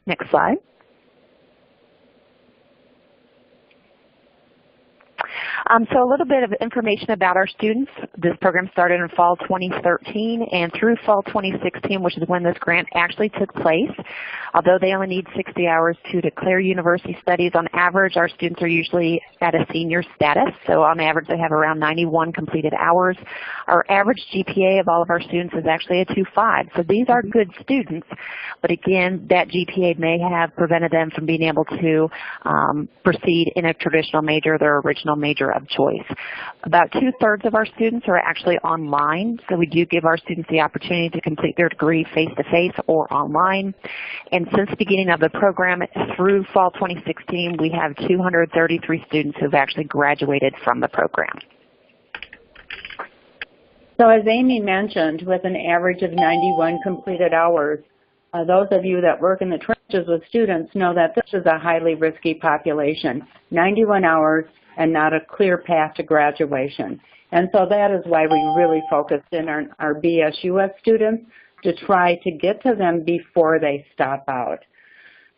Next slide. So a little bit of information about our students. This program started in fall 2013 and through fall 2016, which is when this grant actually took place. Although they only need 60 hours to declare university studies, on average our students are usually at a senior status. So on average they have around 91 completed hours. Our average GPA of all of our students is actually a 2.5. So these are good students, but again, that GPA may have prevented them from being able to proceed in a traditional major, their original major of choice. About 2/3 of our students are actually online, so we do give our students the opportunity to complete their degree face-to-face or online. And since the beginning of the program through fall 2016, we have 233 students who have actually graduated from the program. So as Amy mentioned, with an average of 91 completed hours, those of you that work in the trenches with students know that this is a highly risky population. 91 hours and not a clear path to graduation. And so that is why we really focused in on our BSUS students to try to get to them before they stop out.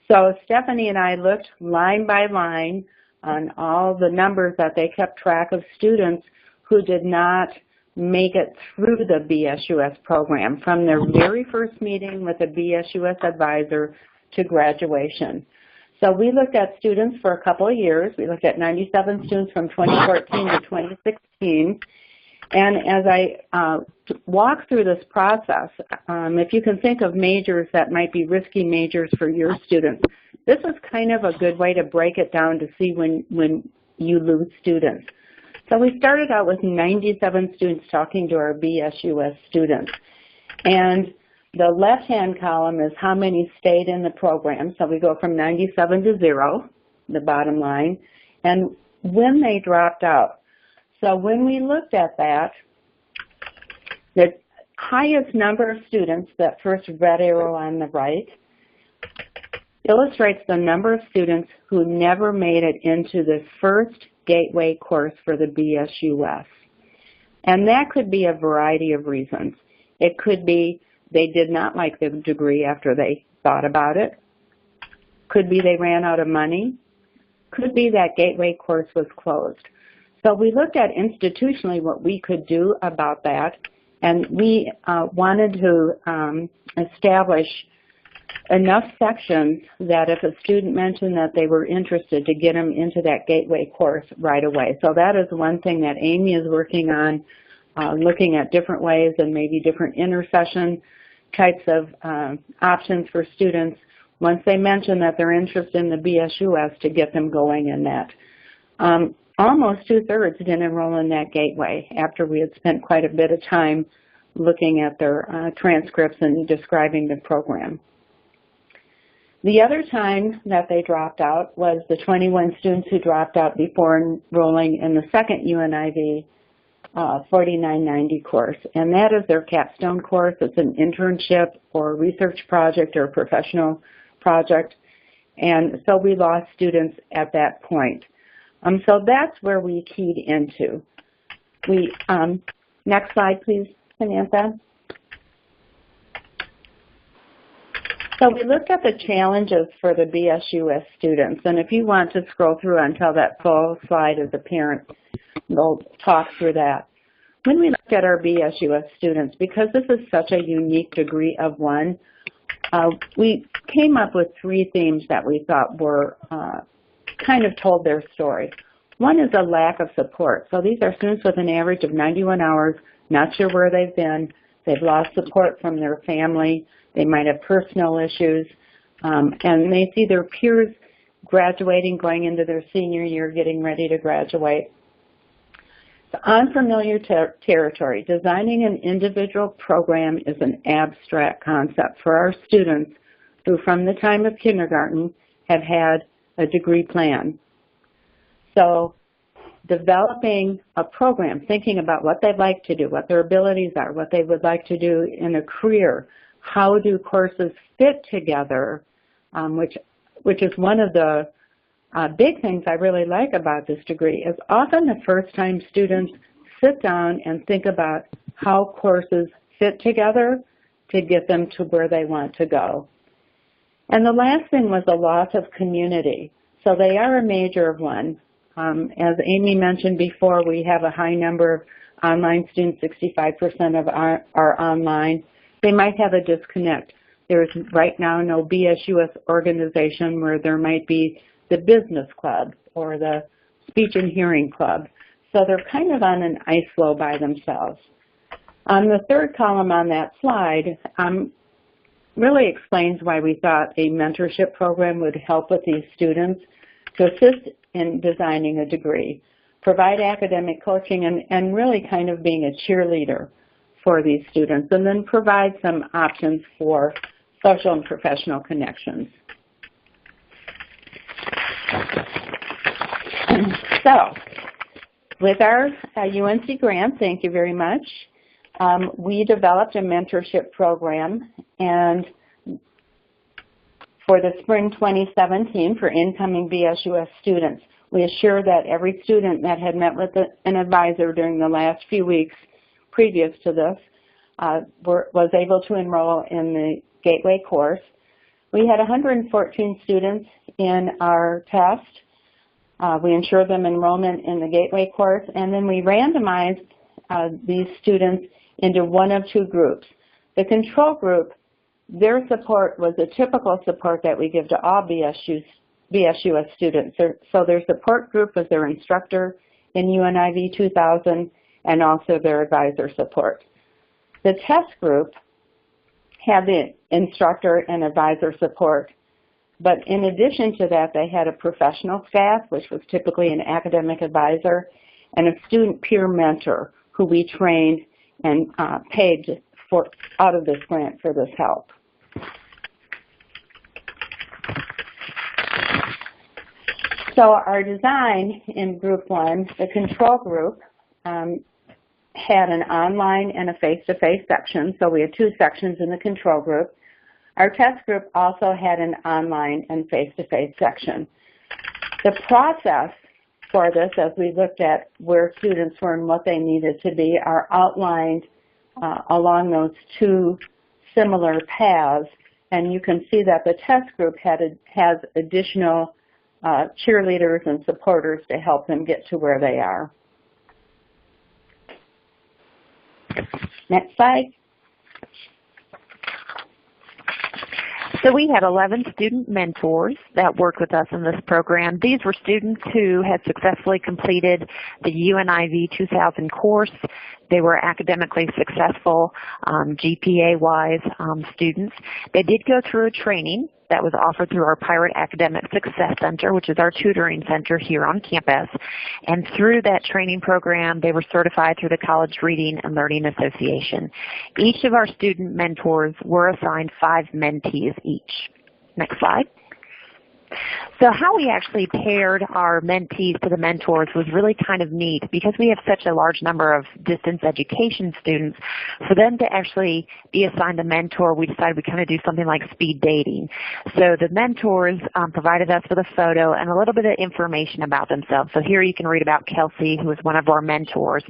So Stephanie and I looked line by line on all the numbers that they kept track of students who did not make it through the BSUS program from their very first meeting with a BSUS advisor to graduation. So we looked at students for a couple of years. We looked at 97 students from 2014 to 2016. And as I walk through this process, if you can think of majors that might be risky majors for your students, this is kind of a good way to break it down to see when you lose students. So we started out with 97 students talking to our BSUS students. And the left-hand column is how many stayed in the program. So we go from 97 to 0, the bottom line, and when they dropped out. So when we looked at that, the highest number of students, that first red arrow on the right, illustrates the number of students who never made it into the first gateway course for the BSUS. And that could be a variety of reasons. It could be they did not like the degree after they thought about it. Could be they ran out of money. Could be that gateway course was closed. So we looked at institutionally what we could do about that, and we wanted to establish enough sections that if a student mentioned that they were interested, to get them into that gateway course right away. So that is one thing that Amy is working on, looking at different ways and maybe different intercession types of options for students once they mention that they're interested in the BSUS to get them going in that. Almost 2/3 didn't enroll in that gateway after we had spent quite a bit of time looking at their transcripts and describing the program. The other time that they dropped out was the 21 students who dropped out before enrolling in the second UNIV 4990 course. And that is their capstone course. It's an internship or research project or professional project. And so we lost students at that point. So that's where we keyed into. Next slide, please, Samantha. So we looked at the challenges for the BSUS students, and if you want to scroll through until that full slide is apparent, we'll talk through that. When we looked at our BSUS students, because this is such a unique degree of one, we came up with 3 themes that we thought were kind of told their story. One is a lack of support. So these are students with an average of 91 hours, not sure where they've been. They've lost support from their family. They might have personal issues, and they see their peers graduating, going into their senior year, getting ready to graduate. So unfamiliar territory. Designing an individual program is an abstract concept for our students who, from the time of kindergarten, have had a degree plan. So developing a program, thinking about what they'd like to do, what their abilities are, what they would like to do in a career, how do courses fit together, which is one of the big things I really like about this degree, is often the first time students sit down and think about how courses fit together to get them to where they want to go. And the last thing was a loss of community. So they are a major one. As Amy mentioned before, we have a high number of online students, 65% of are online. They might have a disconnect. There's right now no BSUS organization where there might be the business club or the speech and hearing club. So they're kind of on an ice floe by themselves. On the third column on that slide really explains why we thought a mentorship program would help with these students to assist in designing a degree, provide academic coaching, and really kind of being a cheerleader for these students, and then provide some options for social and professional connections. So, with our UNC grant, thank you very much, we developed a mentorship program, and for the spring 2017 for incoming BSUS students, we assured that every student that had met with an advisor during the last few weeks previous to this was able to enroll in the Gateway course. We had 114 students in our test. We ensured them enrollment in the Gateway course, and then we randomized these students into one of two groups. The control group, their support was the typical support that we give to all BSUS students. So their support group was their instructor in UNIV 2000 and also their advisor support. The test group had the instructor and advisor support, but in addition to that, they had a professional staff, which was typically an academic advisor, and a student peer mentor who we trained and paid for out of this grant for this help. So our design in group one, the control group, had an online and a face-to-face section. So we had two sections in the control group. Our test group also had an online and face-to-face section. The process for this, as we looked at where students were and what they needed to be, are outlined along those two similar paths. And you can see that the test group has additional cheerleaders and supporters to help them get to where they are. Next slide. So we had 11 student mentors that worked with us in this program. These were students who had successfully completed the UNIV 2000 course. They were academically successful, GPA-wise students. They did go through a training that was offered through our Pirate Academic Success Center, which is our tutoring center here on campus. And through that training program, they were certified through the College Reading and Learning Association. Each of our student mentors were assigned 5 mentees each. Next slide. So how we actually paired our mentees to the mentors was really kind of neat because we have such a large number of distance education students. For them to actually be assigned a mentor, we decided we kind of do something like speed dating. So the mentors provided us with a photo and a little bit of information about themselves. So here you can read about Kelsey, who is one of our mentors.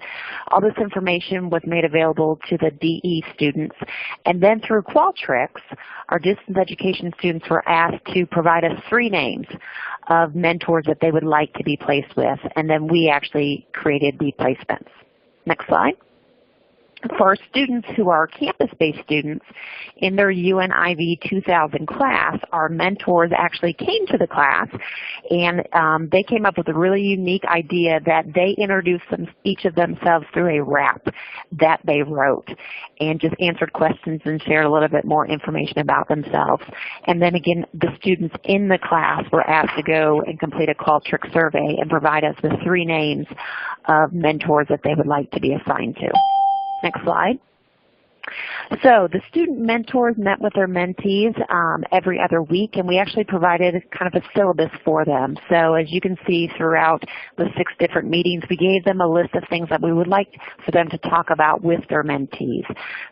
All this information was made available to the DE students. And then through Qualtrics, our distance education students were asked to provide us 3 names of mentors that they would like to be placed with, and then we actually created the placements. Next slide. For our students who are campus-based students, in their UNIV 2000 class, our mentors actually came to the class, and they came up with a really unique idea that they introduced each of themselves through a rap that they wrote and just answered questions and shared a little bit more information about themselves. And then again, the students in the class were asked to go and complete a Qualtrics survey and provide us with 3 names of mentors that they would like to be assigned to. Next slide. So the student mentors met with their mentees every other week, and we actually provided kind of a syllabus for them. So as you can see throughout the 6 different meetings, we gave them a list of things that we would like for them to talk about with their mentees.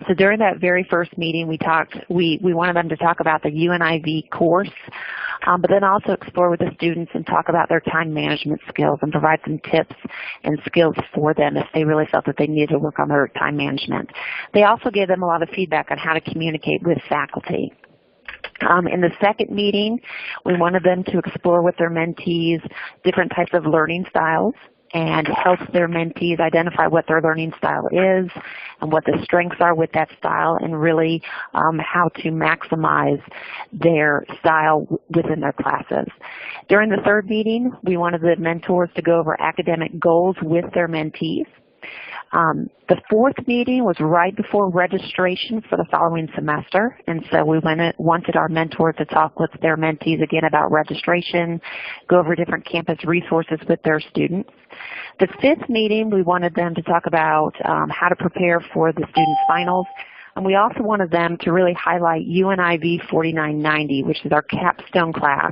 So during that very first meeting, we wanted them to talk about the UNIV course, but then also explore with the students and talk about their time management skills and provide some tips and skills for them if they really felt that they needed to work on their time management. They also gave them a lot of feedback on how to communicate with faculty. In the second meeting, we wanted them to explore with their mentees different types of learning styles and help their mentees identify what their learning style is and what the strengths are with that style, and really how to maximize their style within their classes. During the third meeting, we wanted the mentors to go over academic goals with their mentees. The fourth meeting was right before registration for the following semester, and so we wanted our mentors to talk with their mentees again about registration, go over different campus resources with their students. The fifth meeting, we wanted them to talk about how to prepare for the students' finals. And we also wanted them to really highlight UNIV 4990, which is our capstone class.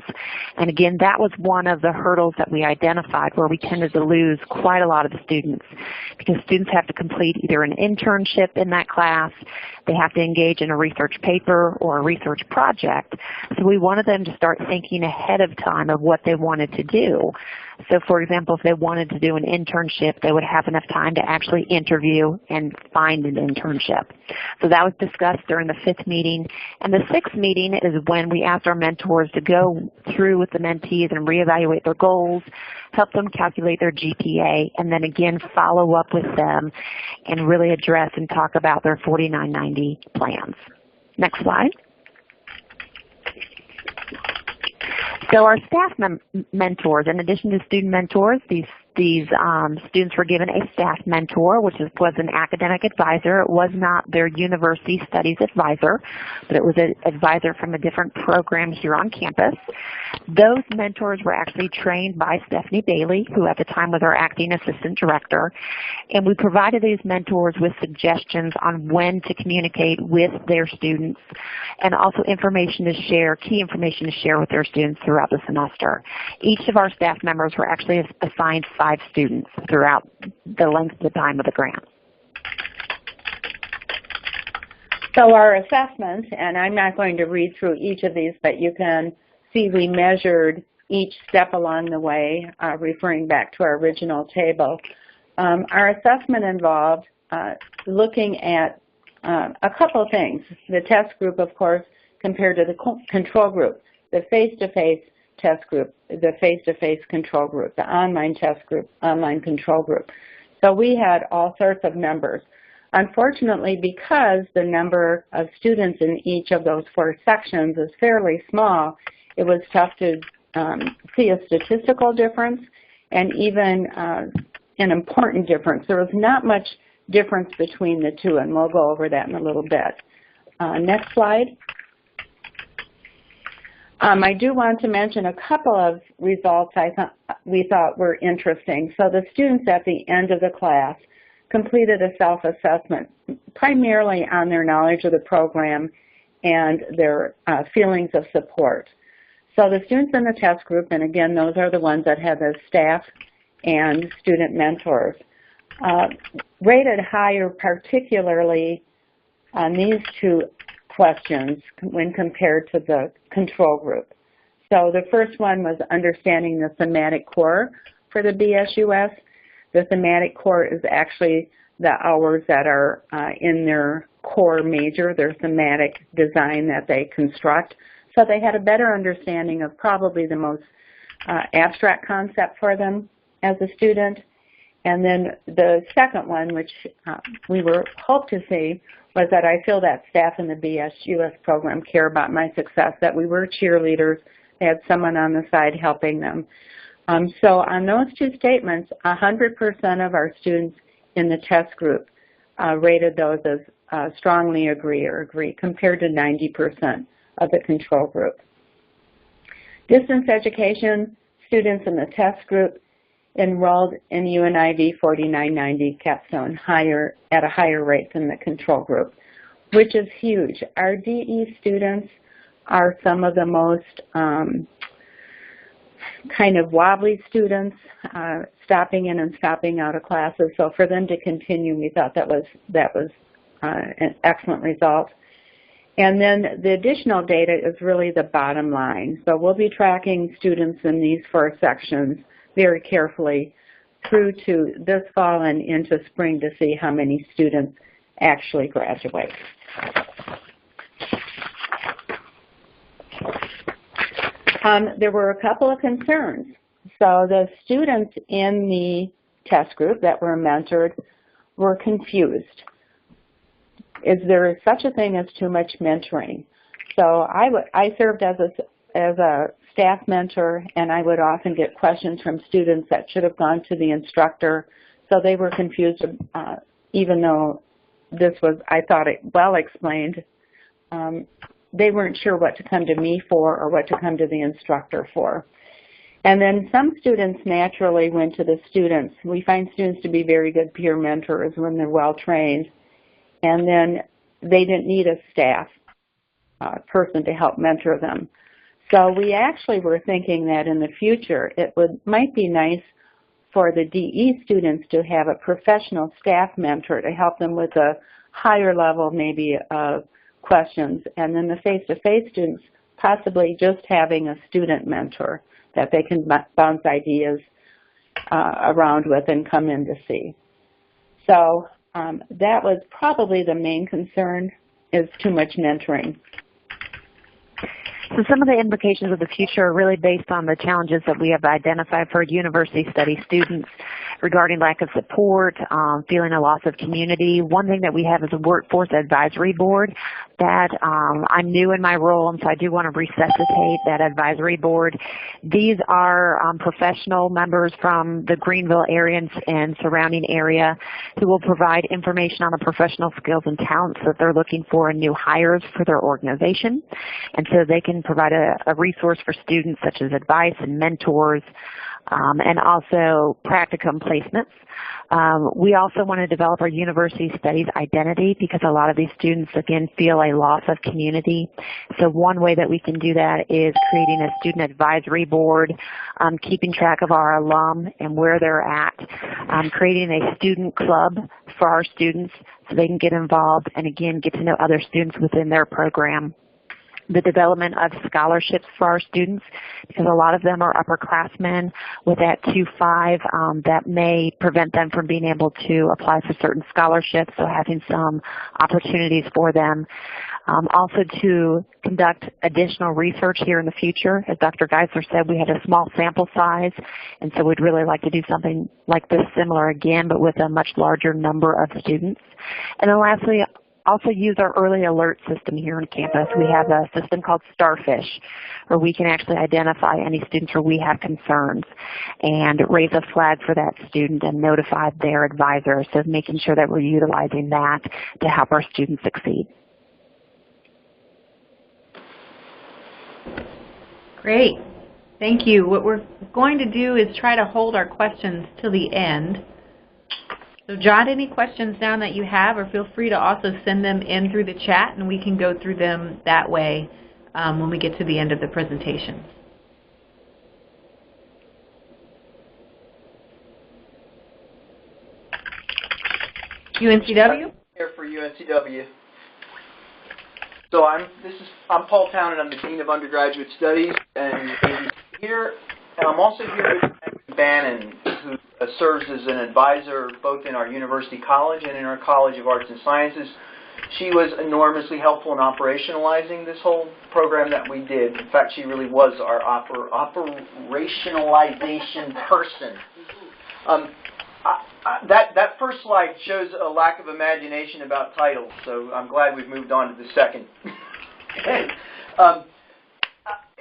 And again, that was one of the hurdles that we identified where we tended to lose quite a lot of the students, because students have to complete either an internship in that class, they have to engage in a research paper or a research project. So we wanted them to start thinking ahead of time of what they wanted to do. So for example, if they wanted to do an internship, they would have enough time to actually interview and find an internship. So that was discussed during the fifth meeting. And the sixth meeting is when we asked our mentors to go through with the mentees and reevaluate their goals, help them calculate their GPA, and then again follow up with them and really address and talk about their 4990 plans. Next slide. So our staff mentors, in addition to student mentors, these students were given a staff mentor, which was an academic advisor. It was not their university studies advisor, but it was an advisor from a different program here on campus. Those mentors were actually trained by Stephanie Bailey, who at the time was our acting assistant director, and we provided these mentors with suggestions on when to communicate with their students and also information to share, key information to share with their students throughout the semester. Each of our staff members were actually assigned 5 students throughout the length of the time of the grant. So our assessment, and I'm not going to read through each of these, but you can see we measured each step along the way, referring back to our original table. Our assessment involved looking at a couple of things. The test group, of course, compared to the control group, the face-to-face test group, the face-to-face control group, the online test group, online control group. So we had all sorts of numbers. Unfortunately, because the number of students in each of those 4 sections is fairly small, it was tough to see a statistical difference and even an important difference. There was not much difference between the two, and we'll go over that in a little bit. Next slide. I do want to mention a couple of results we thought were interesting. So the students at the end of the class completed a self-assessment, primarily on their knowledge of the program and their feelings of support. So the students in the test group, and again, those are the ones that have the staff and student mentors, rated higher, particularly on these 2 questions when compared to the control group. So the first one was understanding the thematic core for the BSUS. The thematic core is actually the hours that are in their core major, their thematic design that they construct. So they had a better understanding of probably the most abstract concept for them as a student. And then the second one, which we were hoped to see, was that I feel that staff in the BSUS program care about my success, that we were cheerleaders, they had someone on the side helping them. So on those 2 statements, 100% of our students in the test group rated those as strongly agree or agree, compared to 90% of the control group. Distance education students in the test group enrolled in UNIV 4990 capstone at a higher rate than the control group, which is huge. Our DE students are some of the most kind of wobbly students, stopping in and stopping out of classes. So for them to continue, we thought that was an excellent result. And then the additional data is really the bottom line. So we'll be tracking students in these 4 sections very carefully through to this fall and into spring to see how many students actually graduate. There were a couple of concerns. So the students in the test group that were mentored were confused. Is there such a thing as too much mentoring? So I served as a staff mentor, and I would often get questions from students that should have gone to the instructor. So they were confused, even though this was, I thought, it well explained. They weren't sure what to come to me for or what to come to the instructor for. And then some students naturally went to the students. We find students to be very good peer mentors when they're well trained. And then they didn't need a staff person to help mentor them. So we actually were thinking that in the future it might be nice for the DE students to have a professional staff mentor to help them with a higher level maybe of questions, and then the face-to-face students possibly just having a student mentor that they can bounce ideas around with and come in to see. So that was probably the main concern, is too much mentoring. So some of the implications of the future are really based on the challenges that we have identified for university study students regarding lack of support, feeling a loss of community. One thing that we have is a workforce advisory board that I'm new in my role, and so I do want to resuscitate that advisory board. These are professional members from the Greenville area and surrounding area who will provide information on the professional skills and talents that they're looking for in new hires for their organization. And so they can provide a resource for students such as advice and mentors, and also practicum placements. We also want to develop our university studies identity because a lot of these students, again, feel a loss of community. So one way that we can do that is creating a student advisory board, keeping track of our alum and where they're at, creating a student club for our students so they can get involved and, again, get to know other students within their program. The development of scholarships for our students, because a lot of them are upperclassmen with that 2.5 that may prevent them from being able to apply for certain scholarships, so having some opportunities for them. Also to conduct additional research here in the future. As Dr. Geisler said, we had a small sample size, and so we'd really like to do something like this similar again, but with a much larger number of students. And then lastly, also use our early alert system here on campus. We have a system called Starfish where we can actually identify any students where we have concerns and raise a flag for that student and notify their advisor. So making sure that we're utilizing that to help our students succeed. Great. Thank you. What we're going to do is try to hold our questions till the end. So jot any questions down that you have, or feel free to also send them in through the chat, and we can go through them that way when we get to the end of the presentation. UNCW? Here for UNCW. So I'm Paul Town, and I'm the Dean of Undergraduate Studies, and here, and I'm also here with Megan Bannon, who serves as an advisor both in our university college and in our College of Arts and Sciences. She was enormously helpful in operationalizing this whole program that we did. In fact, she really was our operationalization person. That first slide shows a lack of imagination about titles, so I'm glad we've moved on to the second.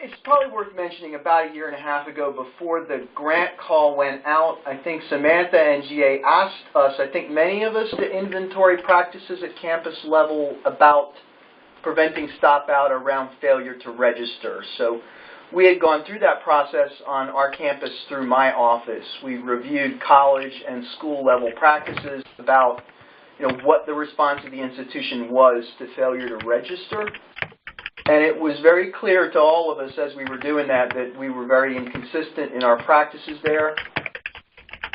It's probably worth mentioning about a year and a half ago, before the grant call went out, I think Samantha and GA asked us, I think many of us, to inventory practices at campus level about preventing stop-out around failure to register. So we had gone through that process on our campus through my office. We reviewed college and school level practices about what the response of the institution was to failure to register. And it was very clear to all of us as we were doing that we were very inconsistent in our practices there.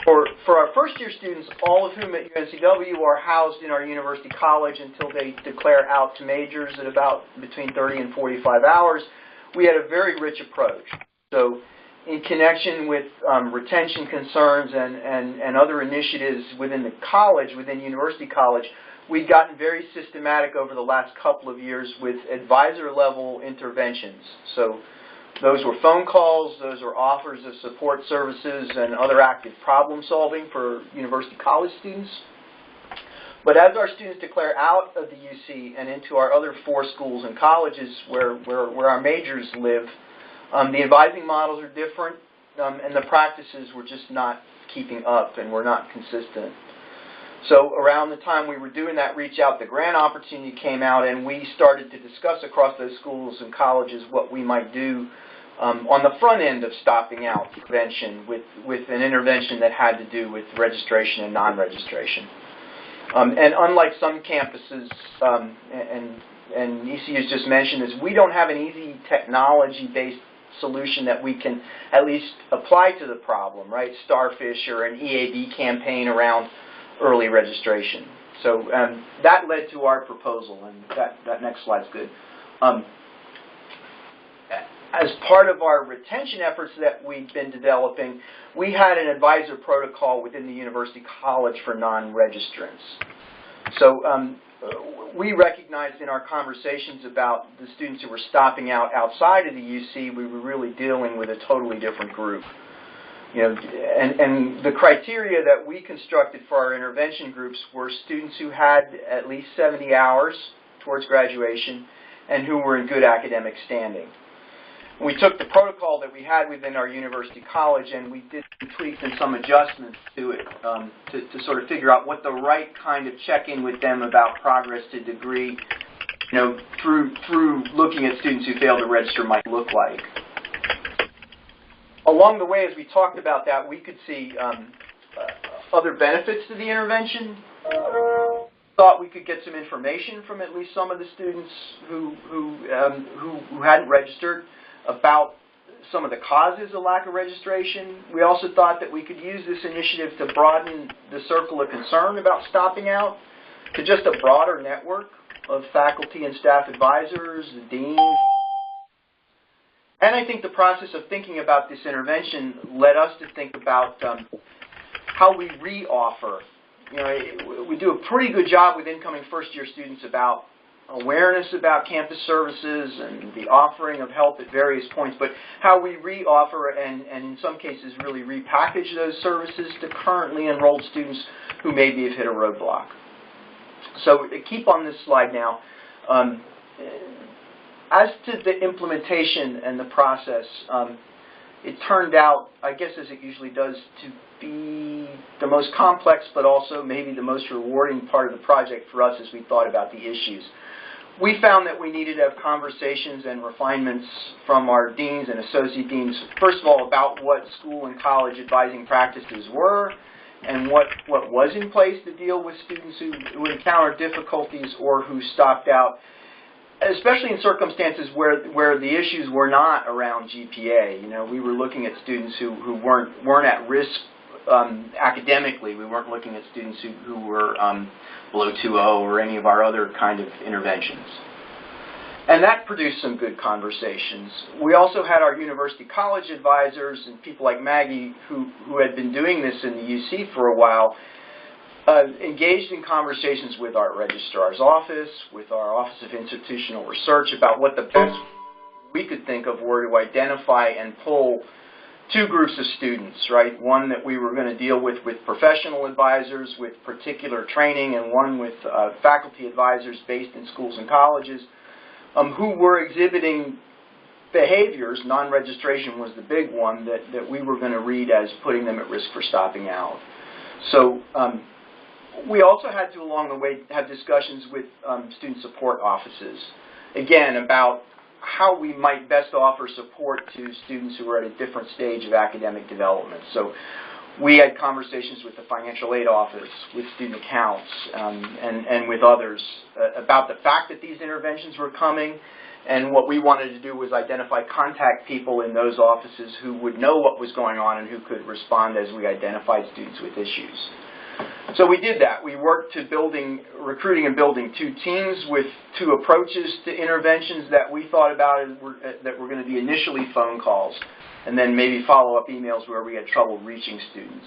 For our first-year students, all of whom at UNCW are housed in our university college until they declare out to majors at about between 30 and 45 hours, we had a very rich approach. So in connection with retention concerns and other initiatives within the college, within University College, we've gotten very systematic over the last couple of years with advisor-level interventions. So Those were phone calls, those were offers of support services and other active problem solving for university college students. But as our students declare out of the UC and into our other 4 schools and colleges where our majors live, the advising models are different, and the practices were just not keeping up and were not consistent. So around the time we were doing that reach out, the grant opportunity came out, and we started to discuss across those schools and colleges what we might do on the front end of stopping out prevention with an intervention that had to do with registration and non-registration. And unlike some campuses, and ECU's just mentioned this, we don't have an easy technology-based solution that we can at least apply to the problem, right? Starfish or an EAB campaign around early registration. So that led to our proposal, and that next slide's good. As part of our retention efforts that we've been developing, we had an advisor protocol within the university college for non-registrants. So we recognized in our conversations about the students who were stopping out outside of the UC, we were really dealing with a totally different group. You know, and the criteria that we constructed for our intervention groups were students who had at least 70 hours towards graduation and who were in good academic standing. We took the protocol that we had within our university college and we did some tweaks and some adjustments to it to sort of figure out what the right kind of check-in with them about progress to degree, you know, through looking at students who failed to register might look like. Along the way, as we talked about that, we could see other benefits to the intervention. Thought we could get some information from at least some of the students who hadn't registered about some of the causes of lack of registration. We also thought that we could use this initiative to broaden the circle of concern about stopping out to just a broader network of faculty and staff advisors, the deans. And I think the process of thinking about this intervention led us to think about how we re-offer. You know, we do a pretty good job with incoming first-year students about awareness about campus services and the offering of help at various points, but how we re-offer and in some cases really repackage those services to currently enrolled students who maybe have hit a roadblock. So keep on this slide now. As to the implementation and the process, it turned out, I guess as it usually does, to be the most complex but also maybe the most rewarding part of the project for us as we thought about the issues. We found that we needed to have conversations and refinements from our deans and associate deans, first of all, about what school and college advising practices were and what was in place to deal with students who encountered difficulties or who stopped out, especially in circumstances where the issues were not around GPA. You know, we were looking at students who weren't at risk academically. We weren't looking at students who were below 2.0 or any of our other kind of interventions. And that produced some good conversations. We also had our university college advisors and people like Maggie who had been doing this in the UC for a while, engaged in conversations with our registrar's office, with our Office of Institutional Research about what the best we could think of were to identify and pull 2 groups of students, right? One that we were going to deal with professional advisors with particular training and one with faculty advisors based in schools and colleges who were exhibiting behaviors, non-registration was the big one, that we were going to read as putting them at risk for stopping out. So we also had to, along the way, have discussions with student support offices, again, about how we might best offer support to students who are at a different stage of academic development. So we had conversations with the financial aid office, with student accounts, and with others about the fact that these interventions were coming, and what we wanted to do was identify contact people in those offices who would know what was going on and who could respond as we identified students with issues. So we did that. We worked to recruiting and building 2 teams with 2 approaches to interventions that we thought about that were going to be initially phone calls and then maybe follow-up emails where we had trouble reaching students.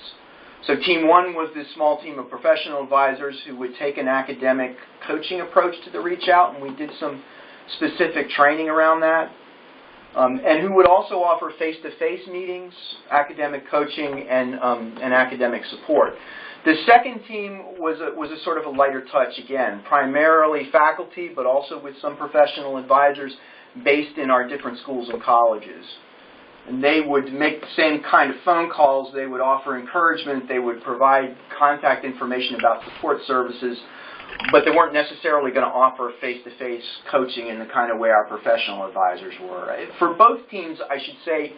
So team 1 was this small team of professional advisors who would take an academic coaching approach to the reach out, and we did some specific training around that. and who would also offer face-to-face meetings, academic coaching, and academic support. The second team was a sort of a lighter touch, again, primarily faculty, but also with some professional advisors based in our different schools and colleges. And they would make the same kind of phone calls. They would offer encouragement. They would provide contact information about support services, but they weren't necessarily going to offer face-to-face coaching in the kind of way our professional advisors were. For both teams, I should say,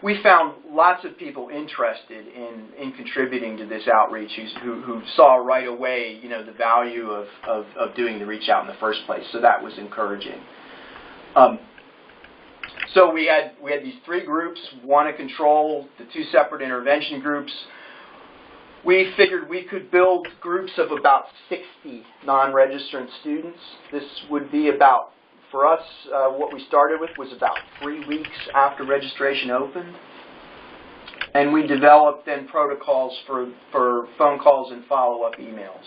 we found lots of people interested in contributing to this outreach who saw right away, the value of doing the reach out in the first place. So that was encouraging. So we had these three groups, one a control, the two separate intervention groups. We figured we could build groups of about 60 non-registrant students. This would be about, for us, what we started with was about 3 weeks after registration opened. And we developed then protocols for phone calls and follow-up emails.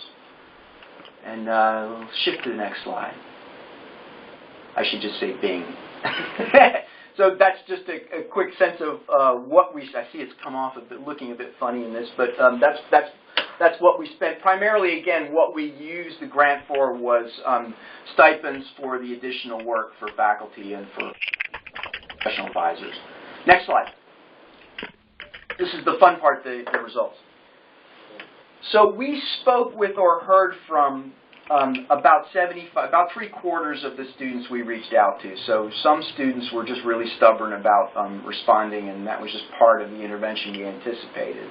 And we'll shift to the next slide. I should just say Bing. So that's just a quick sense of what we. I see it's come off a bit, looking a bit funny in this, but that's what we spent. Primarily, again, what we used the grant for was stipends for the additional work for faculty and for professional advisors. Next slide. This is the fun part, the results. So we spoke with or heard from about 3/4 of the students we reached out to. So some students were just really stubborn about responding, and that was just part of the intervention we anticipated.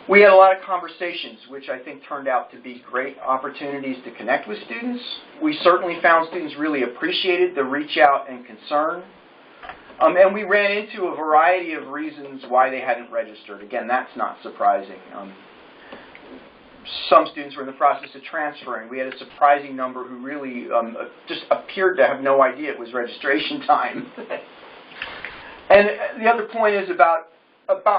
We had a lot of conversations, which I think turned out to be great opportunities to connect with students. We certainly found students really appreciated the reach out and concern. And we ran into a variety of reasons why they hadn't registered. Again, that's not surprising. Some students were in the process of transferring. We had a surprising number who really just appeared to have no idea it was registration time. And the other point is about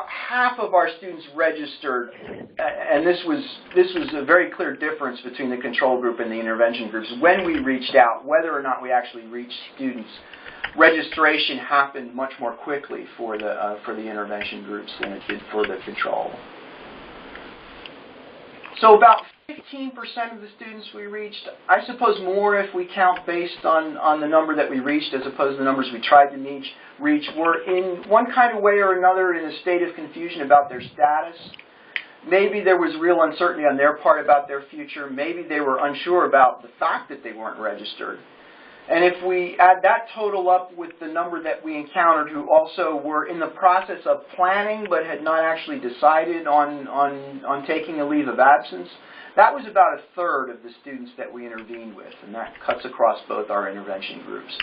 half of our students registered, and this was a very clear difference between the control group and the intervention groups. When we reached out, whether or not we actually reached students, registration happened much more quickly for the intervention groups than it did for the control. So about 15% of the students we reached, I suppose more if we count based on the number that we reached as opposed to the numbers we tried to reach, were in one kind of way or another in a state of confusion about their status. Maybe there was real uncertainty on their part about their future. Maybe they were unsure about the fact that they weren't registered. And if we add that total up with the number that we encountered who also were in the process of planning but had not actually decided on taking a leave of absence, that was about 1/3 of the students that we intervened with, and that cuts across both our intervention groups.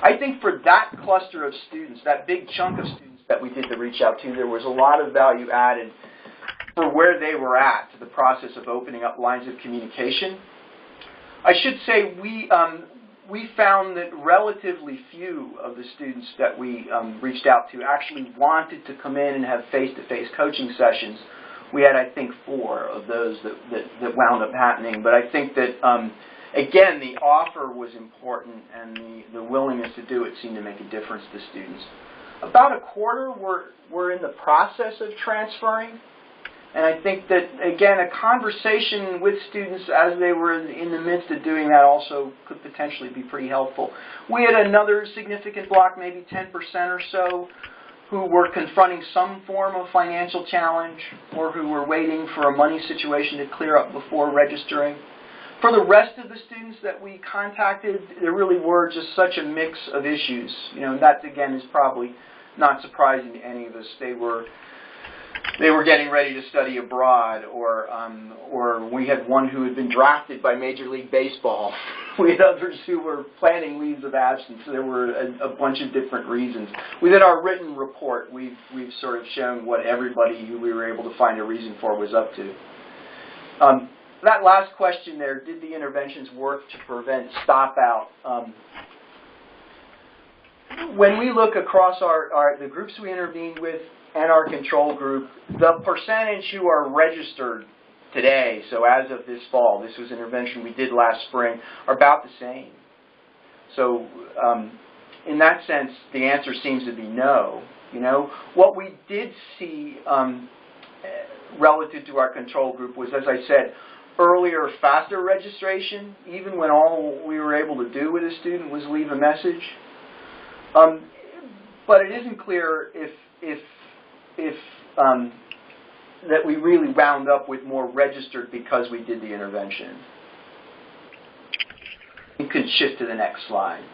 I think for that cluster of students, that big chunk of students that we did the reach out to, there was a lot of value added for where they were at to the process of opening up lines of communication. I should say we found that relatively few of the students that we reached out to actually wanted to come in and have face-to-face coaching sessions. We had, I think, 4 of those that wound up happening. But I think that, again, the offer was important, and the willingness to do it seemed to make a difference to students. About 1/4 were in the process of transferring. And I think that, again, a conversation with students as they were in the midst of doing that also could potentially be pretty helpful. We had another significant block, maybe 10% or so, who were confronting some form of financial challenge or who were waiting for a money situation to clear up before registering. For the rest of the students that we contacted, there really were just such a mix of issues. And that, again, is probably not surprising to any of us. They were getting ready to study abroad, or we had one who had been drafted by Major League Baseball. We had others who were planning leaves of absence. So there were a bunch of different reasons. Within our written report, we've sort of shown what everybody who we were able to find a reason for was up to. That last question there, did the interventions work to prevent stop-out? When we look across the groups we intervened with, and our control group, the percentage who are registered today, so as of this fall, this was an intervention we did last spring, are about the same. So in that sense, the answer seems to be no. You know, what we did see relative to our control group was, as I said, earlier, faster registration, even when all we were able to do with a student was leave a message. But it isn't clear if that we really wound up with more registered because we did the intervention. You can shift to the next slide.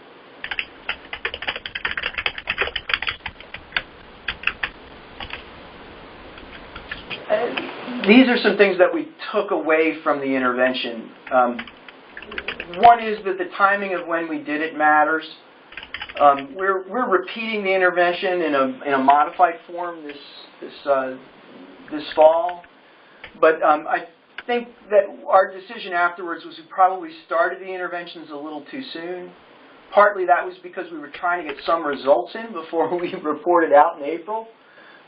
These are some things that we took away from the intervention. One is that the timing of when we did it matters. We're repeating the intervention in a modified form this fall, but I think that our decision afterwards was we probably started the interventions a little too soon. Partly that was because we were trying to get some results in before we reported out in April.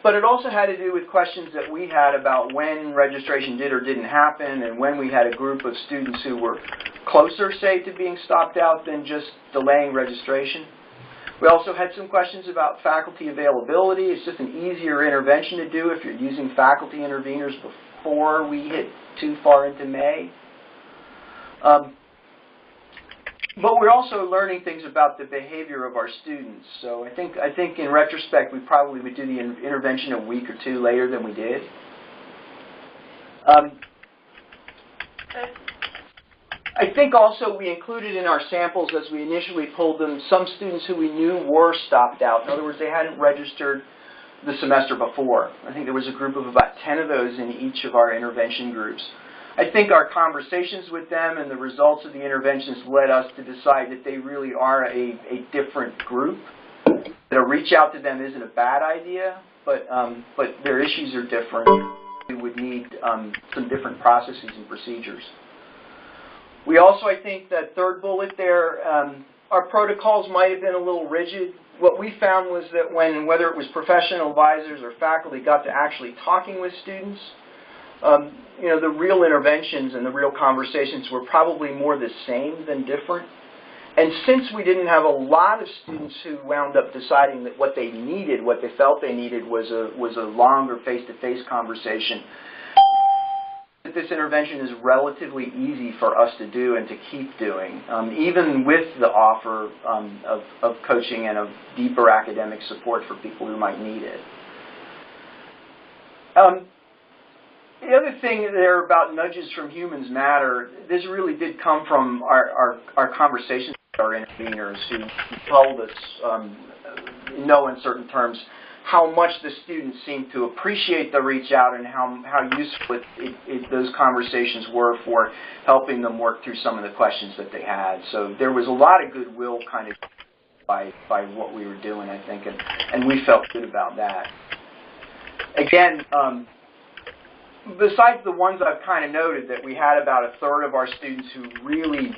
But it also had to do with questions that we had about when registration did or didn't happen, and when we had a group of students who were closer, say, to being stopped out than just delaying registration. We also had some questions about faculty availability. It's just an easier intervention to do if you're using faculty interveners before we hit too far into May. But we're also learning things about the behavior of our students. So I think in retrospect, we probably would do the intervention a week or two later than we did. I think also we included in our samples, as we initially pulled them, some students who we knew were stopped out. In other words, they hadn't registered the semester before. I think there was a group of about 10 of those in each of our intervention groups. I think our conversations with them and the results of the interventions led us to decide that they really are a different group. That a reach out to them isn't a bad idea, but their issues are different. We would need some different processes and procedures. We also, I think, that third bullet there, our protocols might have been a little rigid. What we found was that whether it was professional advisors or faculty got to actually talking with students, you know, the real interventions and the real conversations were probably more the same than different. And since we didn't have a lot of students who wound up deciding that what they needed, what they felt they needed was a longer face-to-face conversation, this intervention is relatively easy for us to do and to keep doing, even with the offer of coaching and of deeper academic support for people who might need it. The other thing there about nudges from humans matter, this really did come from our conversations with our interveners who told us in no uncertain terms how much the students seemed to appreciate the reach out and how useful those conversations were for helping them work through some of the questions that they had. So there was a lot of goodwill kind of by what we were doing, I think, and we felt good about that. Again, besides the ones I've kind of noted, that we had about a third of our students who really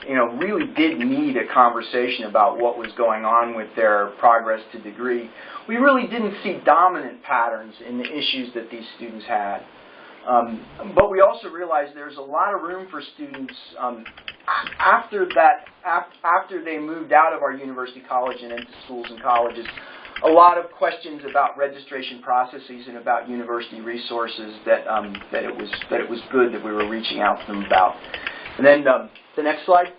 did need a conversation about what was going on with their progress to degree, we really didn't see dominant patterns in the issues that these students had. But we also realized there's a lot of room for students after they moved out of our university college and into schools and colleges. A lot of questions about registration processes and about university resources that it was good that we were reaching out to them about. And then the next slide.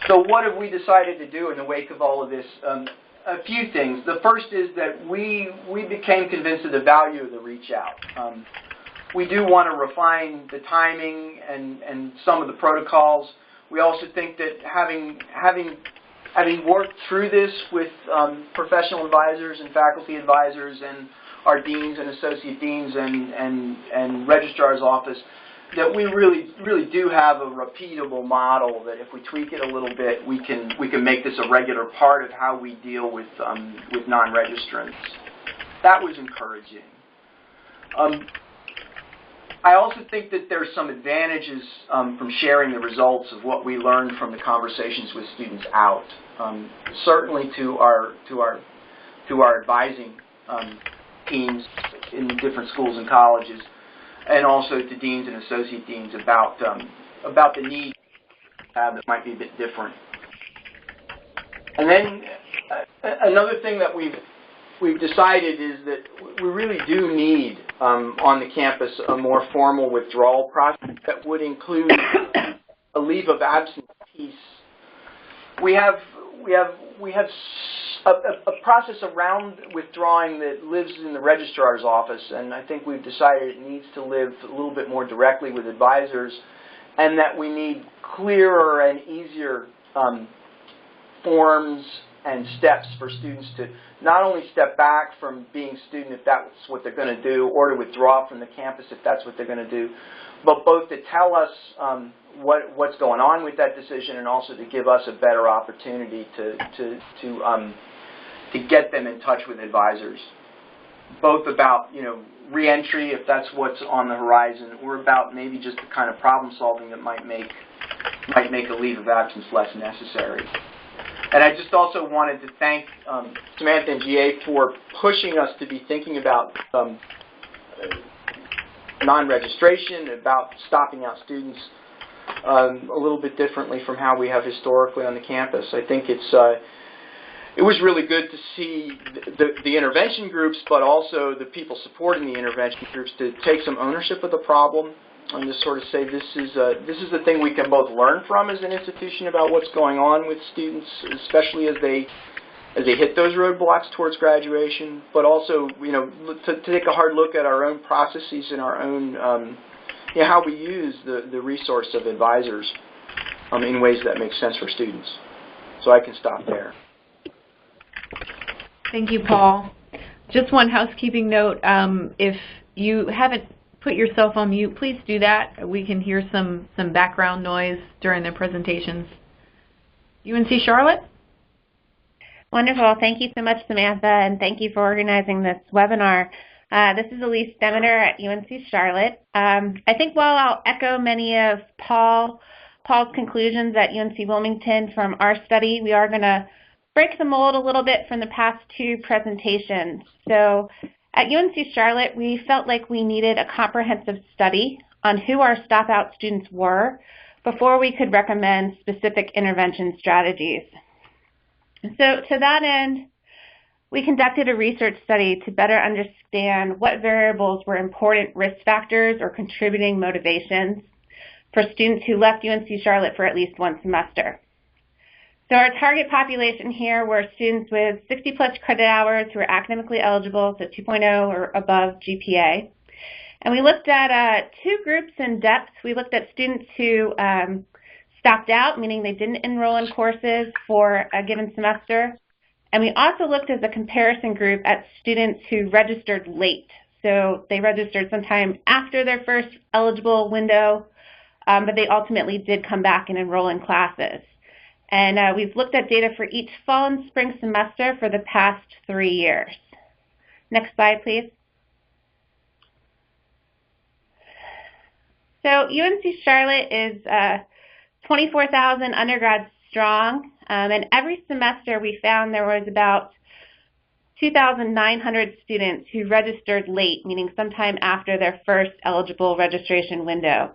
So what have we decided to do in the wake of all of this? A few things. The first is that we became convinced of the value of the reach out. We do want to refine the timing and some of the protocols. We also think that having worked through this with professional advisors and faculty advisors and our deans and associate deans and registrar's office, that we really do have a repeatable model that if we tweak it a little bit, we can make this a regular part of how we deal with non-registrants. That was encouraging. I also think that there's some advantages from sharing the results of what we learned from the conversations with students out. Certainly to our advising teams in different schools and colleges, and also to deans and associate deans about the need that might be a bit different. And then another thing that we've decided is that we really do need on the campus a more formal withdrawal process that would include a leave of absence piece. We have a process around withdrawing that lives in the registrar's office, and I think we've decided it needs to live a little bit more directly with advisors, and that we need clearer and easier forms and steps for students to not only step back from being a student if that's what they're going to do, or to withdraw from the campus if that's what they're going to do, but both to tell us what's going on with that decision, and also to give us a better opportunity to get them in touch with advisors, both about reentry if that's what's on the horizon, or about maybe just the kind of problem solving that might make a leave of absence less necessary. And I just also wanted to thank Samantha and GA for pushing us to be thinking about non-registration, about stopping out students a little bit differently from how we have historically on the campus. I think it was really good to see the intervention groups, but also the people supporting the intervention groups, to take some ownership of the problem and to sort of say this is the thing we can both learn from as an institution about what's going on with students, especially as they hit those roadblocks towards graduation, but also to take a hard look at our own processes and our own how we use the resource of advisors in ways that make sense for students. So I can stop there. Thank you, Paul. Just one housekeeping note. If you haven't put yourself on mute, please do that. We can hear some background noise during the presentations. UNC Charlotte? Wonderful. Thank you so much, Samantha, and thank you for organizing this webinar. This is Elise Demeter at UNC Charlotte. I think while I'll echo many of Paul's conclusions at UNC Wilmington from our study, we are going to break the mold a little bit from the past two presentations. So at UNC Charlotte, we felt like we needed a comprehensive study on who our stop-out students were before we could recommend specific intervention strategies. So to that end, we conducted a research study to better understand what variables were important risk factors or contributing motivations for students who left UNC Charlotte for at least one semester. So our target population here were students with 60-plus credit hours who were academically eligible, so 2.0 or above GPA. And we looked at two groups in depth. We looked at students who stopped out, meaning they didn't enroll in courses for a given semester. And we also looked as a comparison group at students who registered late. So they registered sometime after their first eligible window, but they ultimately did come back and enroll in classes. And we've looked at data for each fall and spring semester for the past 3 years. Next slide, please. So UNC Charlotte is 24,000 undergrads strong, and every semester we found there was about 2,900 students who registered late, meaning sometime after their first eligible registration window.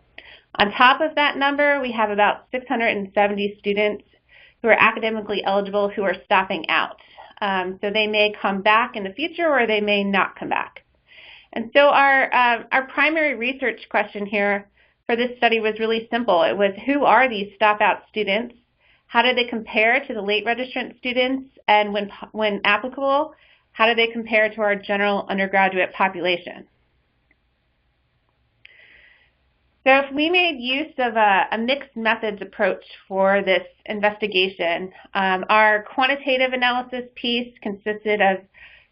On top of that number, we have about 670 students who are academically eligible who are stopping out. So they may come back in the future or they may not come back. And so our primary research question here for this study was really simple. It was, who are these stop-out students? How do they compare to the late registrant students? And when applicable, how do they compare to our general undergraduate population? So if we made use of a mixed methods approach for this investigation, our quantitative analysis piece consisted of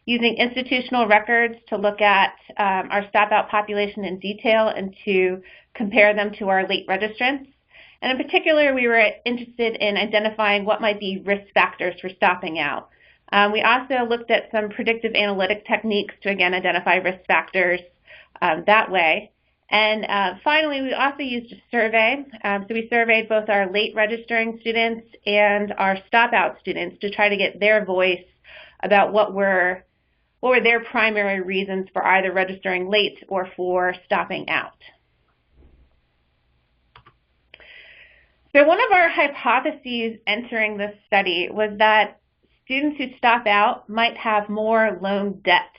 using institutional records to look at our stop-out population in detail and to compare them to our late registrants. And in particular, we were interested in identifying what might be risk factors for stopping out. We also looked at some predictive analytic techniques to, again, identify risk factors that way. And finally, we also used a survey. So we surveyed both our late registering students and our stop-out students to try to get their voice about what were their primary reasons for either registering late or for stopping out. So one of our hypotheses entering this study was that students who stop out might have more loan debt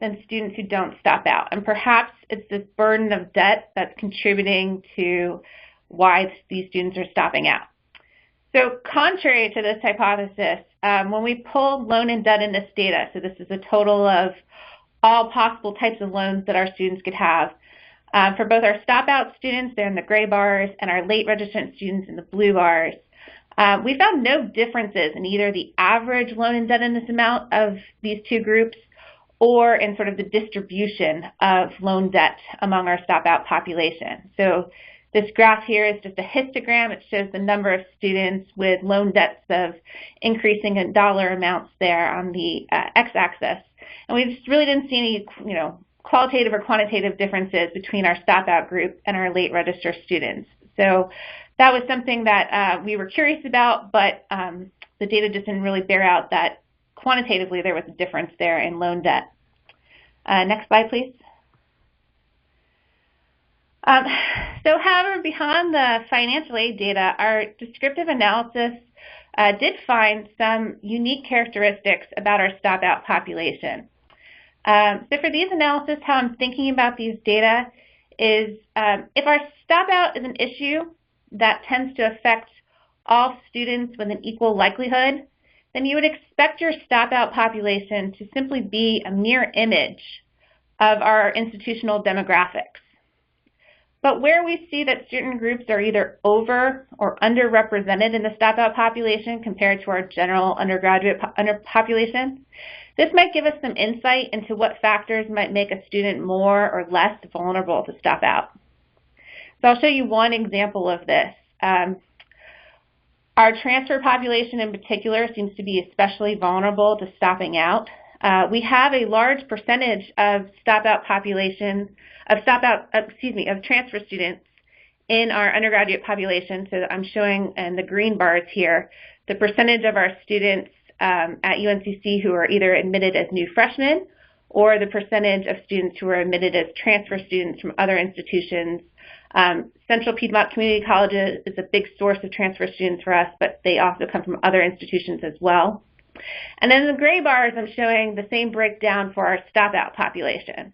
than students who don't stop out. And perhaps it's this burden of debt that's contributing to why these students are stopping out. So contrary to this hypothesis, when we pulled loan and debt in this data, so this is a total of all possible types of loans that our students could have, for both our stop-out students, they're in the gray bars, and our late registrant students in the blue bars, we found no differences in either the average loan indebtedness amount of these two groups or in sort of the distribution of loan debt among our stop-out population. So this graph here is just a histogram. It shows the number of students with loan debts of increasing in dollar amounts there on the x-axis. And we just really didn't see any, qualitative or quantitative differences between our stop-out group and our late register students. So that was something that we were curious about, but the data just didn't really bear out that quantitatively there was a difference there in loan debt. Next slide, please. So however, beyond the financial aid data, our descriptive analysis did find some unique characteristics about our stop-out population. So for these analysis, how I'm thinking about these data is if our stop-out is an issue that tends to affect all students with an equal likelihood, then you would expect your stop-out population to simply be a mirror image of our institutional demographics. But where we see that certain groups are either over or underrepresented in the stop-out population compared to our general undergraduate population, this might give us some insight into what factors might make a student more or less vulnerable to stop out. So I'll show you one example of this. Our transfer population in particular seems to be especially vulnerable to stopping out. We have a large percentage of stop-out population, of transfer students in our undergraduate population. So I'm showing in the green bars here the percentage of our students at UNCC who are either admitted as new freshmen or the percentage of students who are admitted as transfer students from other institutions. Central Piedmont Community College is a big source of transfer students for us, but they also come from other institutions as well. And then in the gray bars, I'm showing the same breakdown for our stop-out population.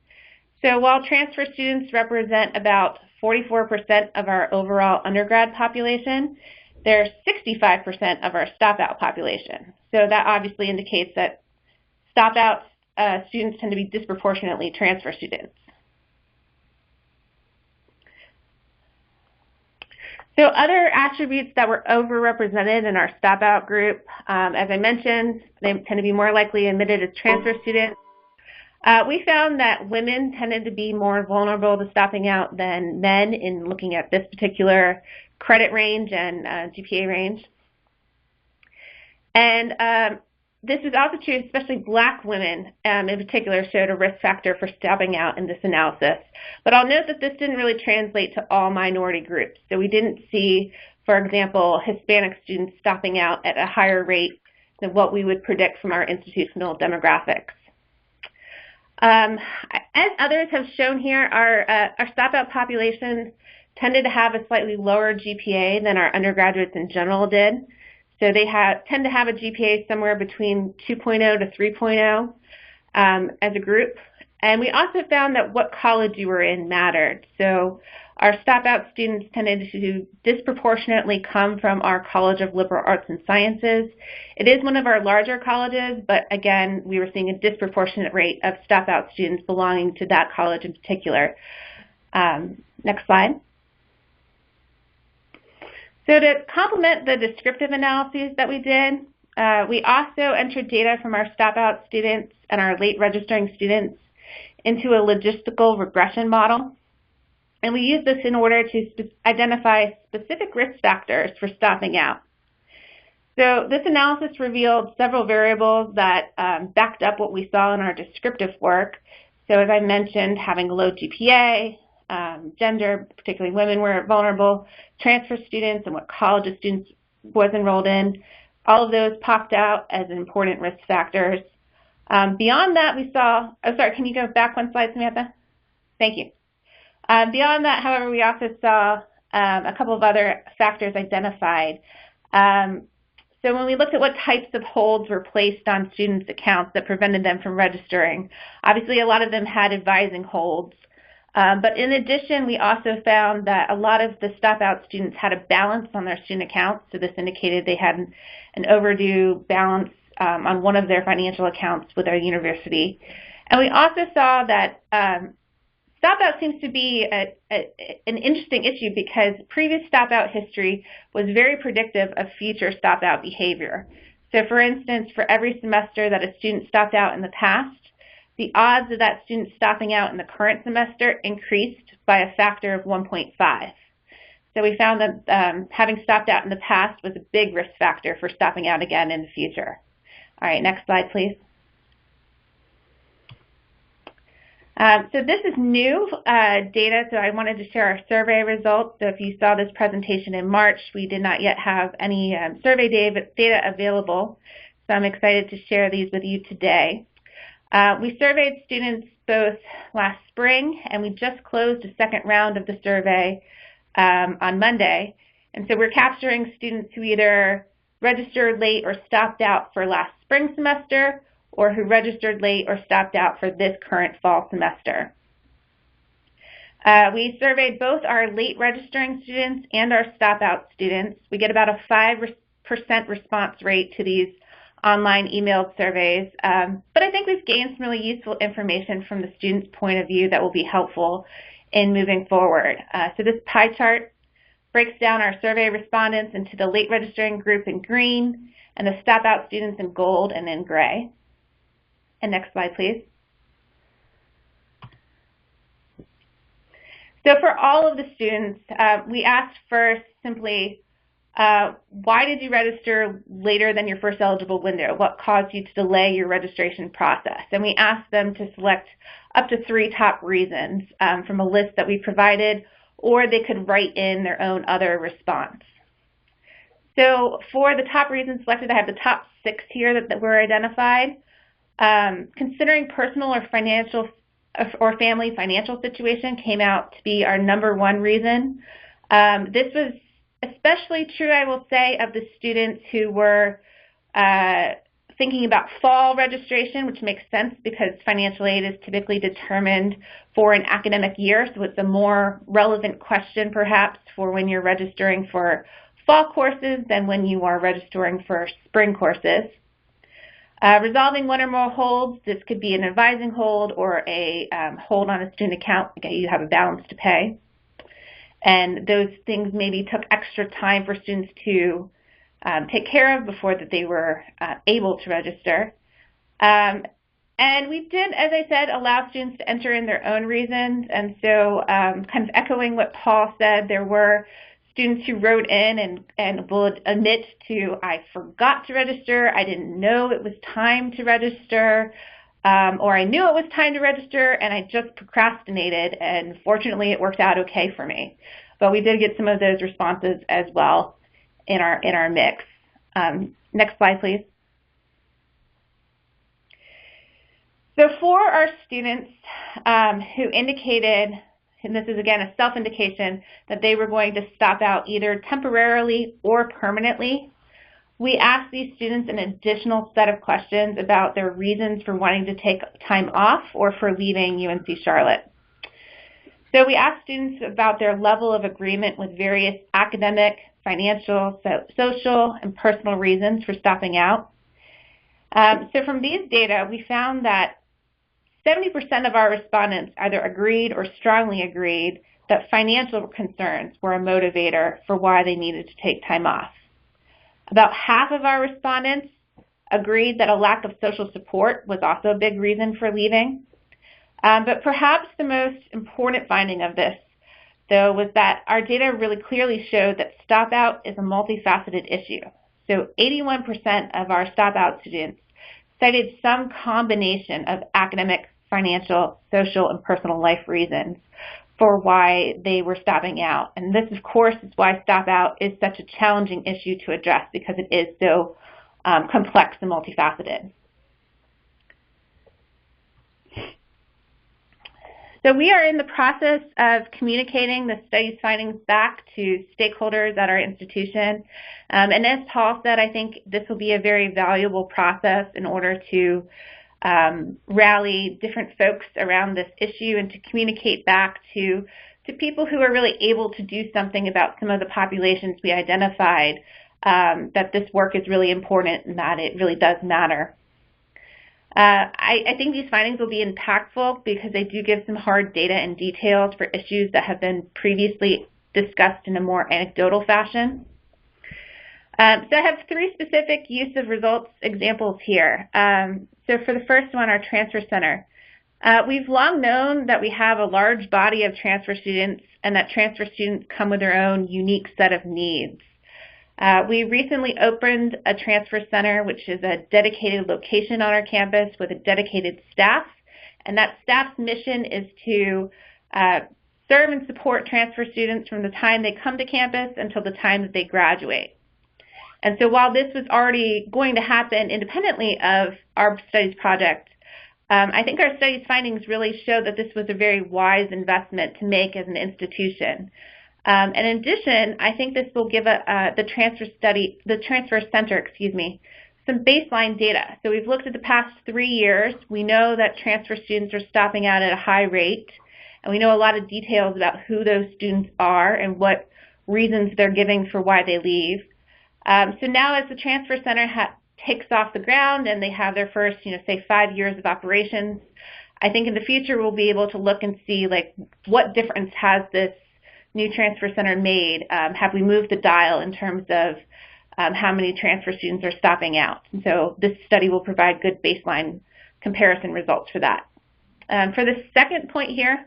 So while transfer students represent about 44% of our overall undergrad population, they're 65% of our stop-out population. So that obviously indicates that stop-out students tend to be disproportionately transfer students. So other attributes that were overrepresented in our stop-out group, as I mentioned, they tend to be more likely admitted as transfer students. We found that women tended to be more vulnerable to stopping out than men in looking at this particular credit range and GPA range. And this is also true, especially black women in particular showed a risk factor for stopping out in this analysis. But I'll note that this didn't really translate to all minority groups. So we didn't see, for example, Hispanic students stopping out at a higher rate than what we would predict from our institutional demographics. As others have shown here, our stop-out population tended to have a slightly lower GPA than our undergraduates in general did. So they tend to have a GPA somewhere between 2.0 to 3.0 as a group. And we also found that what college you were in mattered. So our stop-out students tended to disproportionately come from our College of Liberal Arts and Sciences. It is one of our larger colleges, but again, we were seeing a disproportionate rate of stop-out students belonging to that college in particular. Next slide. So to complement the descriptive analyses that we did, we also entered data from our stop-out students and our late registering students into a logistical regression model. And we used this in order to identify specific risk factors for stopping out. So this analysis revealed several variables that backed up what we saw in our descriptive work. So as I mentioned, having a low GPA, gender, particularly women were vulnerable, transfer students, and what college a student was enrolled in. All of those popped out as important risk factors. Beyond that, we saw, oh sorry, can you go back one slide, Samantha? Thank you. Beyond that, however, we also saw a couple of other factors identified. So when we looked at what types of holds were placed on students' accounts that prevented them from registering, obviously a lot of them had advising holds. But in addition, we also found that a lot of the stop-out students had a balance on their student accounts. So this indicated they had an overdue balance on one of their financial accounts with our university. And we also saw that stop-out seems to be an interesting issue because previous stop-out history was very predictive of future stop-out behavior. So for instance, for every semester that a student stopped out in the past, the odds of that student stopping out in the current semester increased by a factor of 1.5. So we found that having stopped out in the past was a big risk factor for stopping out again in the future. All right, next slide, please. So this is new data, so I wanted to share our survey results. So if you saw this presentation in March, we did not yet have any survey data available, so I'm excited to share these with you today. We surveyed students both last spring, and we just closed a second round of the survey on Monday. And so we're capturing students who either registered late or stopped out for last spring semester, or who registered late or stopped out for this current fall semester. We surveyed both our late registering students and our stop-out students. We get about a 5% response rate to these online emailed surveys, but I think we've gained some really useful information from the student's point of view that will be helpful in moving forward. So this pie chart breaks down our survey respondents into the late registering group in green and the stop-out students in gold and in gray. And next slide, please. So for all of the students, we asked first simply, why did you register later than your first eligible window? What caused you to delay your registration process? And we asked them to select up to 3 top reasons from a list that we provided, or they could write in their own other response. So for the top reasons selected, I have the top 6 here that were identified. Considering personal or financial or family financial situation came out to be our #1 reason. This was especially true, I will say, of the students who were thinking about fall registration, which makes sense because financial aid is typically determined for an academic year, so it's a more relevant question perhaps for when you're registering for fall courses than when you are registering for spring courses. Resolving 1 or more holds, this could be an advising hold or a hold on a student account, okay, you have a balance to pay. And those things maybe took extra time for students to take care of before that they were able to register. And we did, as I said, allow students to enter in their own reasons. And so kind of echoing what Paul said, there were students who wrote in and will admit to, I forgot to register, I didn't know it was time to register, or I knew it was time to register and I just procrastinated, and fortunately it worked out okay for me. But we did get some of those responses as well in our mix. Next slide, please. So for our students who indicated, and this is again a self-indication, that they were going to stop out either temporarily or permanently, we asked these students an additional set of questions about their reasons for wanting to take time off or for leaving UNC Charlotte. So we asked students about their level of agreement with various academic, financial, social, and personal reasons for stopping out. So from these data, we found that 70% of our respondents either agreed or strongly agreed that financial concerns were a motivator for why they needed to take time off. About half of our respondents agreed that a lack of social support was also a big reason for leaving. But perhaps the most important finding of this, though, was that our data really clearly showed that stop out is a multifaceted issue. So 81% of our stop out students cited some combination of academic, financial, social, and personal life reasons for why they were stopping out. And this, of course, is why stop out is such a challenging issue to address, because it is so complex and multifaceted. So we are in the process of communicating the study's findings back to stakeholders at our institution. And as Paul said, I think this will be a very valuable process in order to rally different folks around this issue and to communicate back to people who are really able to do something about some of the populations we identified, that this work is really important and that it really does matter. I think these findings will be impactful because they do give some hard data and details for issues that have been previously discussed in a more anecdotal fashion. So I have 3 specific use of results examples here. So for the first one, our transfer center. We've long known that we have a large body of transfer students and that transfer students come with their own unique set of needs. We recently opened a transfer center, which is a dedicated location on our campus with a dedicated staff, and that staff's mission is to serve and support transfer students from the time they come to campus until the time that they graduate. And so while this was already going to happen independently of our studies project, I think our studies findings really show that this was a very wise investment to make as an institution. And in addition, I think this will give the transfer center, some baseline data. So we've looked at the past 3 years. We know that transfer students are stopping out at a high rate, and we know a lot of details about who those students are and what reasons they're giving for why they leave. So now as the transfer center takes off the ground and they have their first, say 5 years of operations, I think in the future we'll be able to look and see like what difference has this new transfer center made. Have we moved the dial in terms of how many transfer students are stopping out? And so this study will provide good baseline comparison results for that. For the second point here,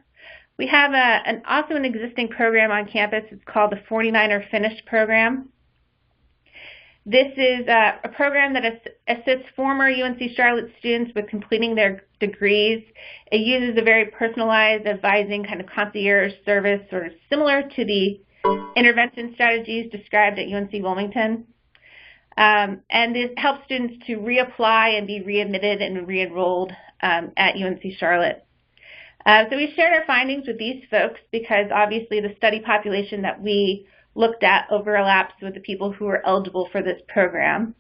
we have also an existing program on campus. It's called the 49er Finish program. This is a program that assists former UNC Charlotte students with completing their degrees. It uses a very personalized advising kind of concierge service, sort of similar to the intervention strategies described at UNC Wilmington. And it helps students to reapply and be readmitted and re-enrolled at UNC Charlotte. So we shared our findings with these folks because obviously the study population that we looked at overlaps with the people who are eligible for this program.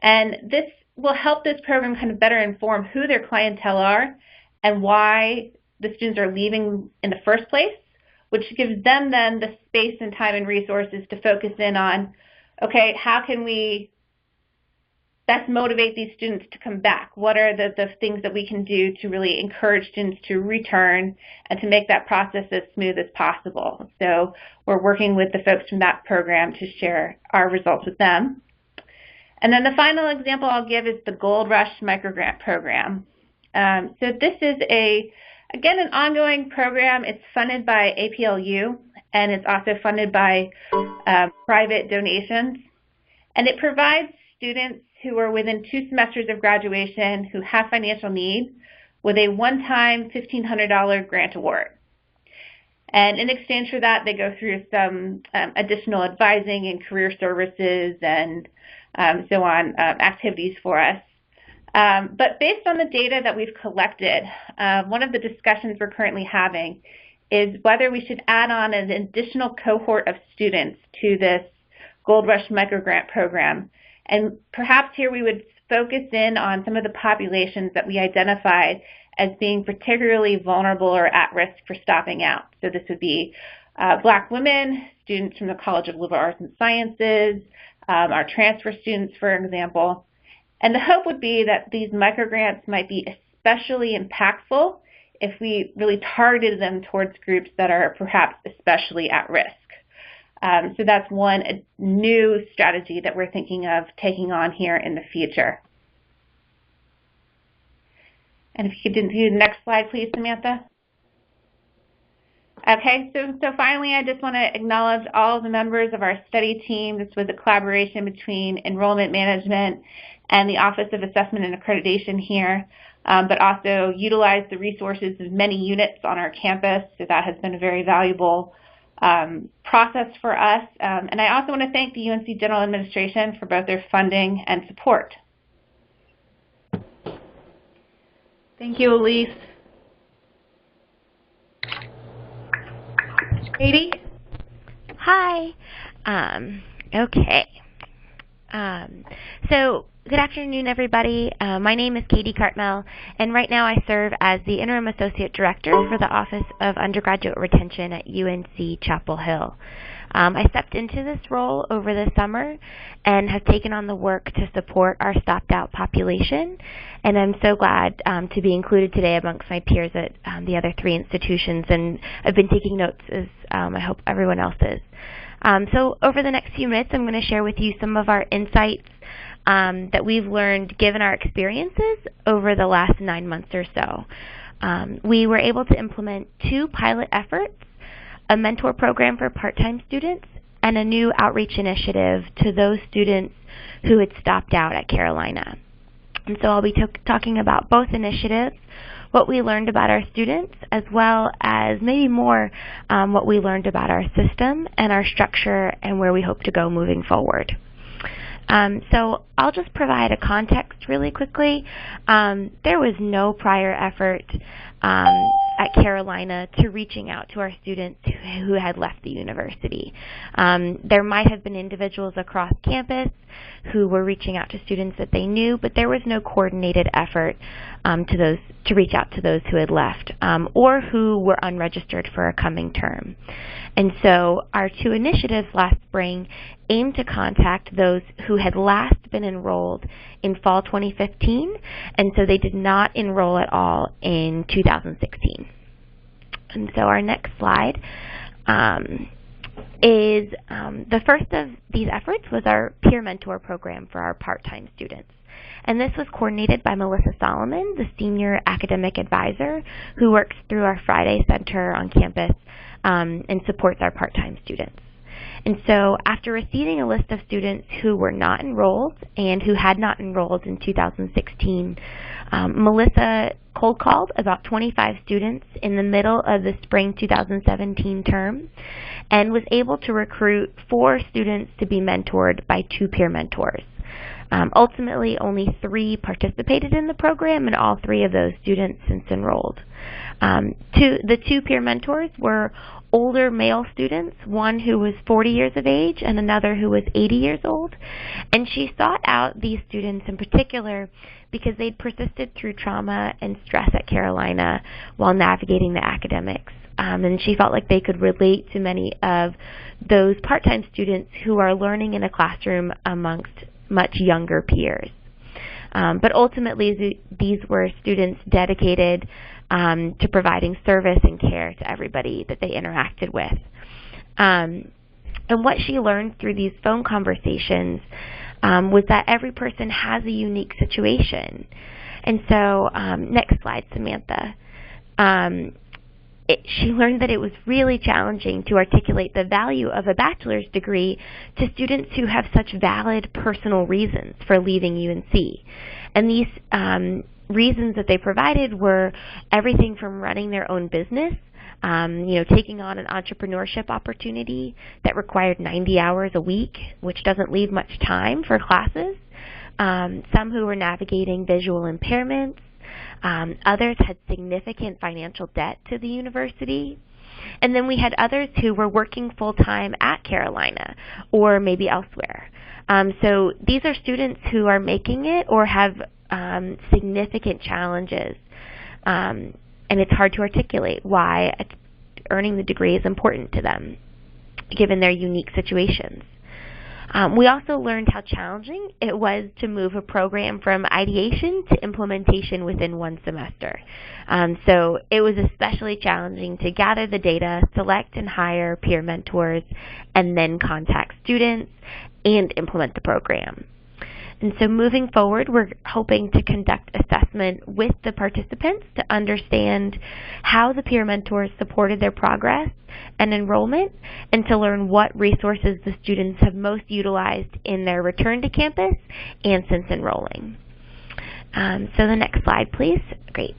And this will help this program kind of better inform who their clientele are and why the students are leaving in the first place, which gives them then the space and time and resources to focus in on, okay, how can we best motivate these students to come back? What are the things that we can do to really encourage students to return and to make that process as smooth as possible? So we're working with the folks from that program to share our results with them. And then the final example I'll give is the Gold Rush Microgrant Program. So this is, again, an ongoing program. It's funded by APLU, and it's also funded by private donations. And it provides students who are within 2 semesters of graduation who have financial need with a one-time $1,500 grant award. And in exchange for that, they go through some additional advising and career services and so on activities for us. But based on the data that we've collected, one of the discussions we're currently having is whether we should add on an additional cohort of students to this Gold Rush Microgrant Program. And perhaps here we would focus in on some of the populations that we identified as being particularly vulnerable or at risk for stopping out. So this would be Black women, students from the College of Liberal Arts and Sciences, our transfer students, for example. And the hope would be that these microgrants might be especially impactful if we really targeted them towards groups that are perhaps especially at risk. So that's one new strategy that we're thinking of taking on here in the future. And if you could do the next slide, please, Samantha. Okay, so finally, I just want to acknowledge all of the members of our study team. This was a collaboration between enrollment management and the Office of Assessment and Accreditation here, but also utilize the resources of many units on our campus. So that has been a very valuable process for us. And I also want to thank the UNC General Administration for both their funding and support. Thank you, Elise. Katie? Hi. Okay. So good afternoon, everybody. My name is Katie Cartmel, and right now I serve as the Interim Associate Director for the Office of Undergraduate Retention at UNC Chapel Hill. I stepped into this role over the summer and have taken on the work to support our stopped-out population, and I'm so glad to be included today amongst my peers at the other 3 institutions, and I've been taking notes as I hope everyone else is. So over the next few minutes, I'm going to share with you some of our insights that we've learned given our experiences over the last 9 months or so. We were able to implement 2 pilot efforts, a mentor program for part-time students, and a new outreach initiative to those students who had stopped out at Carolina. And so I'll be talking about both initiatives, what we learned about our students, as well as maybe more what we learned about our system and our structure and where we hope to go moving forward. So I'll just provide a context really quickly. There was no prior effort at Carolina to reaching out to our students who had left the university. There might have been individuals across campus who were reaching out to students that they knew, but there was no coordinated effort to reach out to those who had left or who were unregistered for a coming term. And so our 2 initiatives last spring aimed to contact those who had last been enrolled in fall 2015, and so they did not enroll at all in 2016. And so our next slide is the first of these efforts was our peer mentor program for our part-time students. And this was coordinated by Melissa Solomon, the Senior Academic Advisor, who works through our Friday Center on campus and supports our part-time students. And so after receiving a list of students who were not enrolled and who had not enrolled in 2016, Melissa cold called about 25 students in the middle of the spring 2017 term and was able to recruit 4 students to be mentored by 2 peer mentors. Ultimately, only 3 participated in the program, and all 3 of those students since enrolled. The 2 peer mentors were older male students, one who was 40 years of age and another who was 80 years old. And she sought out these students in particular because they'd persisted through trauma and stress at Carolina while navigating the academics. And she felt like they could relate to many of those part-time students who are learning in a classroom amongst much younger peers. But ultimately, these were students dedicated to providing service and care to everybody that they interacted with. And what she learned through these phone conversations was that every person has a unique situation. And so, next slide, Samantha. She learned that it was really challenging to articulate the value of a bachelor's degree to students who have such valid personal reasons for leaving UNC. And these reasons that they provided were everything from running their own business, taking on an entrepreneurship opportunity that required 90 hours a week, which doesn't leave much time for classes. Some who were navigating visual impairments. Others had significant financial debt to the university. And then we had others who were working full-time at Carolina or maybe elsewhere. So these are students who are making it or have significant challenges. And it's hard to articulate why earning the degree is important to them, given their unique situations. We also learned how challenging it was to move a program from ideation to implementation within 1 semester. So it was especially challenging to gather the data, select and hire peer mentors, and then contact students and implement the program. And so moving forward, we're hoping to conduct assessment with the participants to understand how the peer mentors supported their progress and enrollment, and to learn what resources the students have most utilized in their return to campus and since enrolling. So the next slide, please. Great.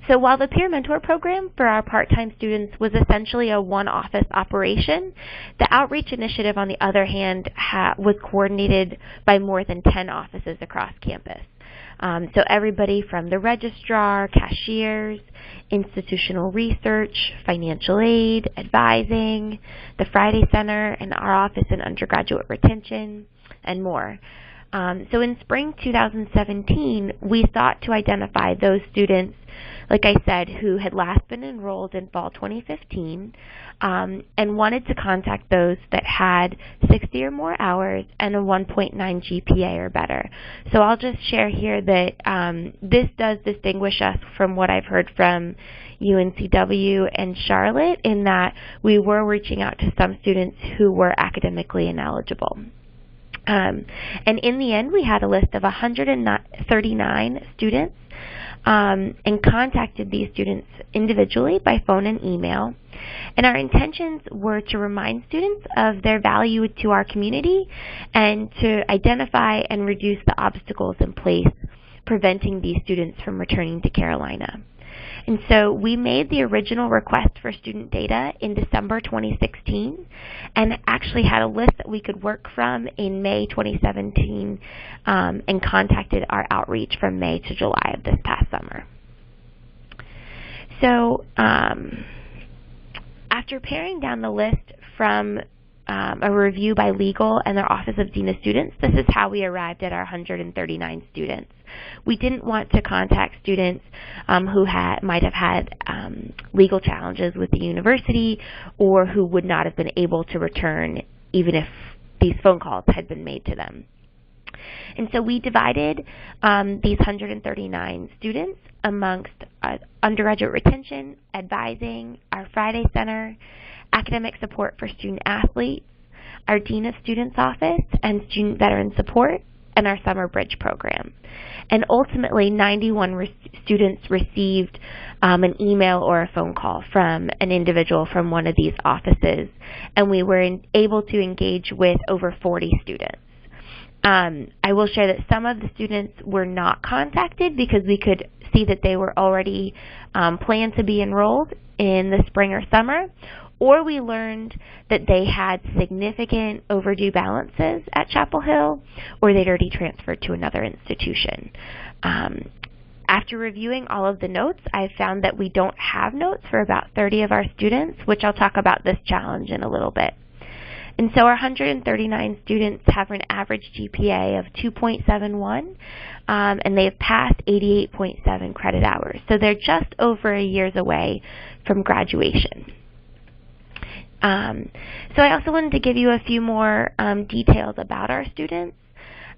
So while the peer mentor program for our part-time students was essentially a one-office operation, the outreach initiative, on the other hand, was coordinated by more than 10 offices across campus. So everybody from the registrar, cashiers, institutional research, financial aid, advising, the Friday Center, and our office in undergraduate retention, and more. So in spring 2017, we sought to identify those students, like I said, who had last been enrolled in fall 2015 and wanted to contact those that had 60 or more hours and a 1.9 GPA or better. So I'll just share here that this does distinguish us from what I've heard from UNCW and Charlotte, in that we were reaching out to some students who were academically ineligible. And in the end, we had a list of 139 students and contacted these students individually by phone and email. And our intentions were to remind students of their value to our community and to identify and reduce the obstacles in place preventing these students from returning to Carolina. And so we made the original request for student data in December 2016 and actually had a list that we could work from in May 2017 and contacted our outreach from May to July of this past summer. So after paring down the list from a review by legal and their Office of Dean of Students, this is how we arrived at our 139 students. We didn't want to contact students who might have had legal challenges with the university or who would not have been able to return even if these phone calls had been made to them. And so we divided these 139 students amongst undergraduate retention, advising, our Friday Center, academic support for student athletes, our Dean of Students office, and student veteran support, and our Summer Bridge program. And ultimately, 91 students received an email or a phone call from an individual from one of these offices, and we were able to engage with over 40 students. I will share that some of the students were not contacted because we could see that they were already planned to be enrolled in the spring or summer, or we learned that they had significant overdue balances at Chapel Hill, or they'd already transferred to another institution. After reviewing all of the notes, I found that we don't have notes for about 30 of our students, which I'll talk about this challenge in a little bit. And so our 139 students have an average GPA of 2.71, and they've passed 88.7 credit hours. So they're just over a year away from graduation. So I also wanted to give you a few more details about our students.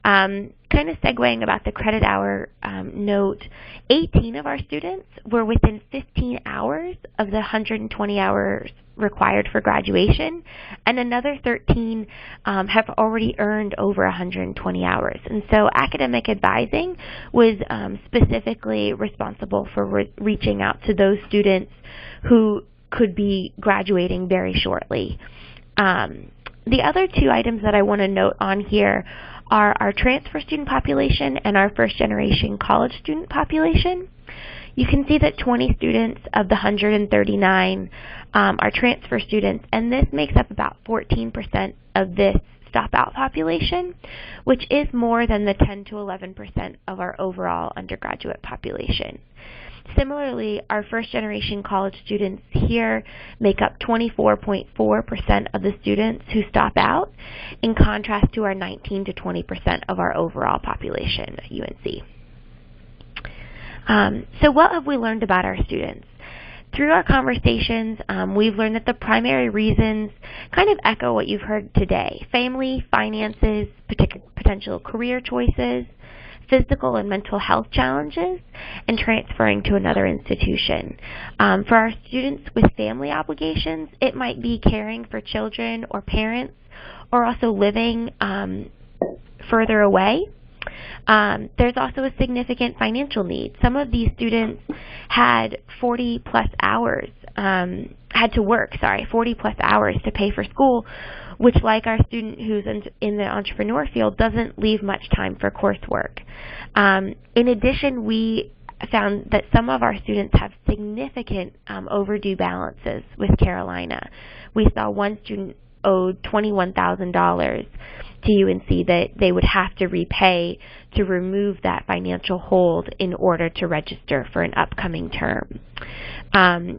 Kind of segueing about the credit hour note, 18 of our students were within 15 hours of the 120 hours required for graduation, and another 13 have already earned over 120 hours. And so academic advising was specifically responsible for reaching out to those students who could be graduating very shortly. The other two items that I want to note on here are our transfer student population and our first-generation college student population. You can see that 20 students of the 139 are transfer students, and this makes up about 14% of this stop-out population, which is more than the 10 to 11% of our overall undergraduate population. Similarly, our first-generation college students here make up 24.4% of the students who stop out, in contrast to our 19 to 20% of our overall population at UNC. So what have we learned about our students? Through our conversations, we've learned that the primary reasons kind of echo what you've heard today: family, finances, potential career choices, physical and mental health challenges, and transferring to another institution. For our students with family obligations, it might be caring for children or parents, or also living further away. There's also a significant financial need. Some of these students had 40 plus hours, had to work, 40 plus hours to pay for school, which, like our student who's in the entrepreneur field, doesn't leave much time for coursework. In addition, we found that some of our students have significant overdue balances with Carolina. We saw one student owed $21,000 to UNC that they would have to repay to remove that financial hold in order to register for an upcoming term.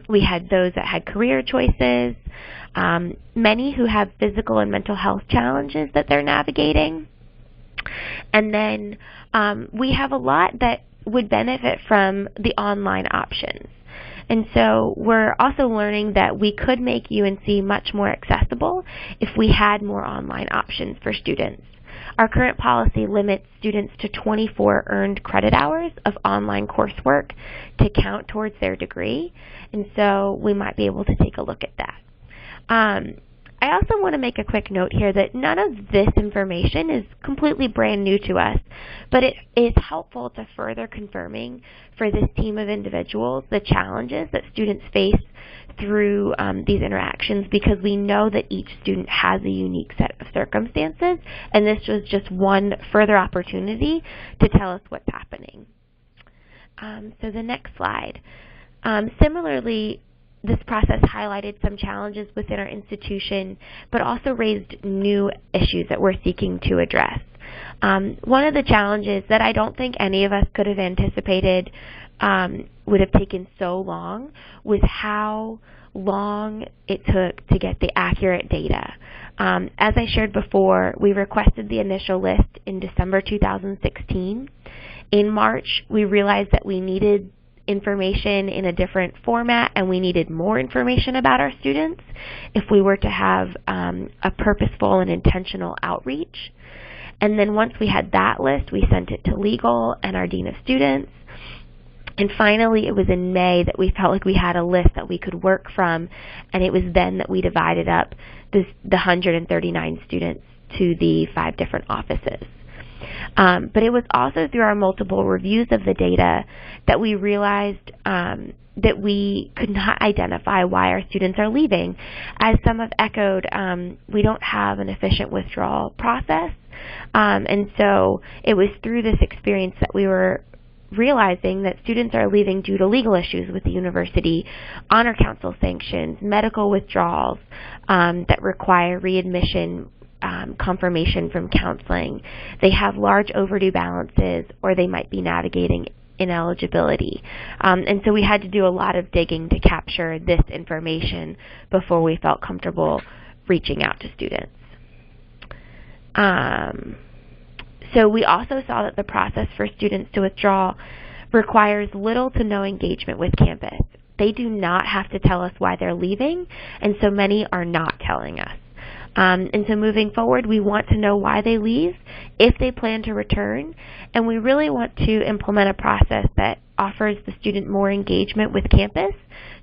We had those that had career choices, many who have physical and mental health challenges that they're navigating. And then we have a lot that would benefit from the online options. And so we're also learning that we could make UNC much more accessible if we had more online options for students. Our current policy limits students to 24 earned credit hours of online coursework to count towards their degree, and so we might be able to take a look at that. I also want to make a quick note here that none of this information is completely brand new to us, but it is helpful to further confirming for this team of individuals the challenges that students face through these interactions, because we know that each student has a unique set of circumstances, and this was just one further opportunity to tell us what's happening. So the next slide. Similarly, this process highlighted some challenges within our institution, but also raised new issues that we're seeking to address. One of the challenges that I don't think any of us could have anticipated would have taken so long was how long it took to get the accurate data. As I shared before, we requested the initial list in December 2016. In March, we realized that we needed information in a different format, and we needed more information about our students if we were to have a purposeful and intentional outreach. And then once we had that list, we sent it to legal and our dean of students. And finally, it was in May that we felt like we had a list that we could work from, and it was then that we divided up the 139 students to the 5 different offices. But it was also through our multiple reviews of the data that we realized that we could not identify why our students are leaving. As some have echoed, we don't have an efficient withdrawal process, and so it was through this experience that we were realizing that students are leaving due to legal issues with the university, honor council sanctions, medical withdrawals that require readmission confirmation from counseling. They have large overdue balances, or they might be navigating ineligibility. And so we had to do a lot of digging to capture this information before we felt comfortable reaching out to students. So we also saw that the process for students to withdraw requires little to no engagement with campus. They do not have to tell us why they're leaving, and so many are not telling us. And so moving forward, we want to know why they leave, if they plan to return, and we really want to implement a process that offers the student more engagement with campus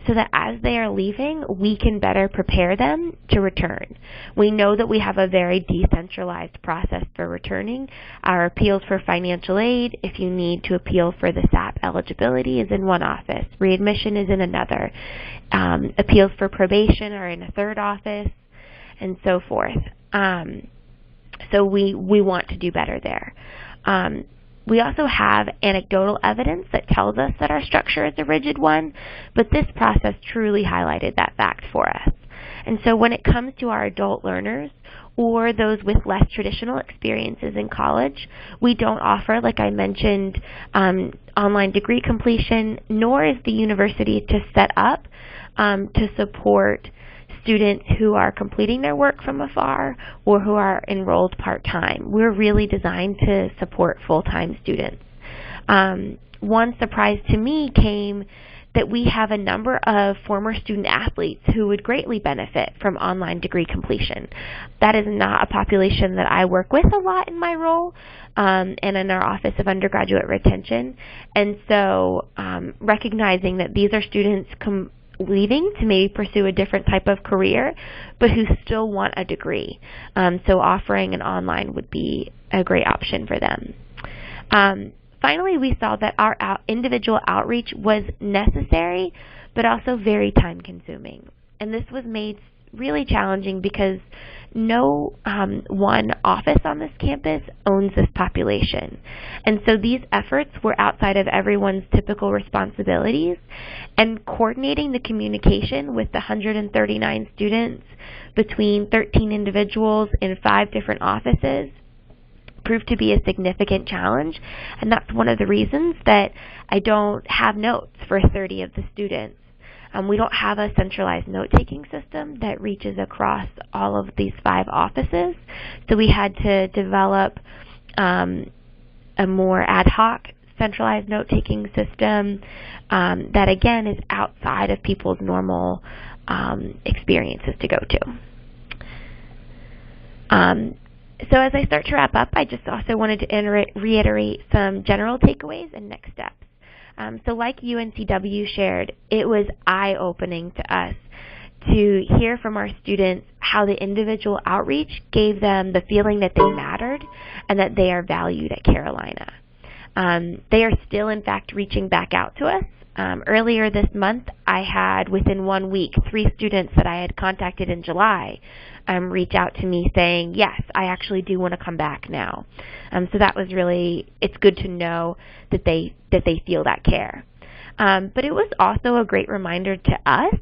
so that as they are leaving, we can better prepare them to return. We know that we have a very decentralized process for returning. Our appeals for financial aid, if you need to appeal for the SAP eligibility, is in one office. Readmission is in another. Appeals for probation are in a third office, and so forth. So we want to do better there. We also have anecdotal evidence that tells us that our structure is a rigid one, but this process truly highlighted that fact for us. And so when it comes to our adult learners, or those with less traditional experiences in college, we don't offer, like I mentioned, online degree completion, nor is the university to set up to support students who are completing their work from afar or who are enrolled part-time. We're really designed to support full-time students. One surprise to me came that we have a number of former student athletes who would greatly benefit from online degree completion. That is not a population that I work with a lot in my role and in our Office of Undergraduate Retention. And so recognizing that these are students leaving to maybe pursue a different type of career, but who still want a degree. So offering an online would be a great option for them. Finally, we saw that our individual outreach was necessary, but also very time-consuming. And this was made really challenging because no one office on this campus owns this population. And so these efforts were outside of everyone's typical responsibilities, and coordinating the communication with the 139 students between 13 individuals in 5 different offices proved to be a significant challenge, and that's one of the reasons that I don't have notes for 30 of the students. We don't have a centralized note-taking system that reaches across all of these 5 offices, so we had to develop a more ad hoc centralized note-taking system that, again, is outside of people's normal experiences to go to. So as I start to wrap up, I just also wanted to reiterate some general takeaways and next steps. So like UNCW shared, it was eye-opening to us to hear from our students how the individual outreach gave them the feeling that they mattered and that they are valued at Carolina. They are still, in fact, reaching back out to us. Earlier this month, I had, within 1 week, 3 students that I had contacted in July reach out to me saying, yes, I actually do want to come back now. So that was really, it's good to know that they feel that care. But it was also a great reminder to us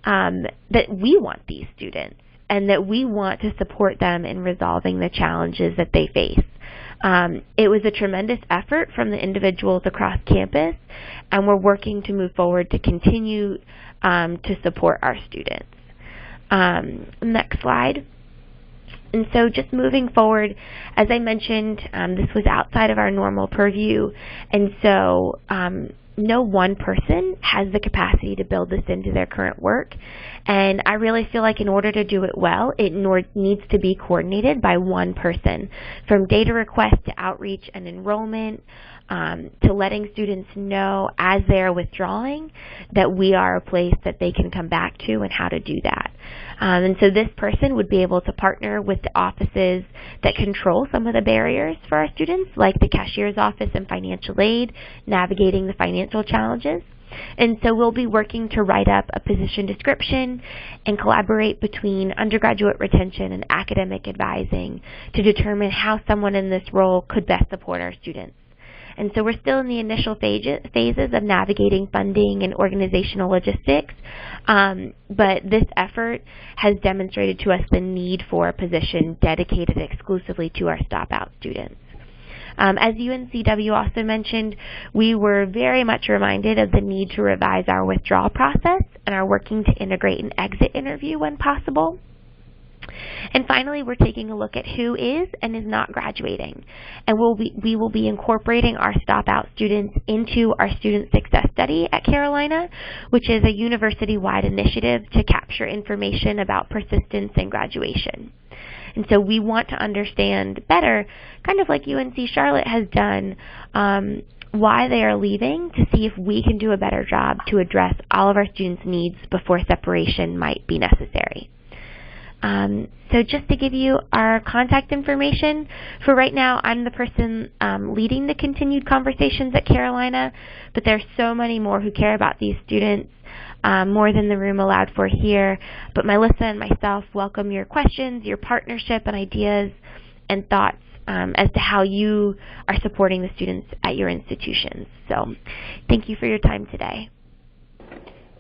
that we want these students and that we want to support them in resolving the challenges that they face. It was a tremendous effort from the individuals across campus, and we're working to move forward to continue to support our students. Next slide. And so just moving forward, as I mentioned, this was outside of our normal purview, and so no one person has the capacity to build this into their current work. And I really feel like in order to do it well, it needs to be coordinated by one person, from data request to outreach and enrollment, to letting students know as they're withdrawing that we are a place that they can come back to and how to do that. And so this person would be able to partner with the offices that control some of the barriers for our students, like the cashier's office and financial aid, navigating the financial challenges. And so we'll be working to write up a position description and collaborate between undergraduate retention and academic advising to determine how someone in this role could best support our students. And so we're still in the initial phases of navigating funding and organizational logistics, but this effort has demonstrated to us the need for a position dedicated exclusively to our stop-out students. As UNCW also mentioned, we were very much reminded of the need to revise our withdrawal process and are working to integrate an exit interview when possible. And finally, we're taking a look at who is and is not graduating. And we will be incorporating our stop-out students into our Student Success Study at Carolina, which is a university-wide initiative to capture information about persistence and graduation. And so we want to understand better, kind of like UNC Charlotte has done, why they are leaving, to see if we can do a better job to address all of our students' needs before separation might be necessary. So just to give you our contact information, for right now I'm the person leading the continued conversations at Carolina, but there's so many more who care about these students, more than the room allowed for here. But Melissa and myself welcome your questions, your partnership and ideas and thoughts as to how you are supporting the students at your institutions. So thank you for your time today.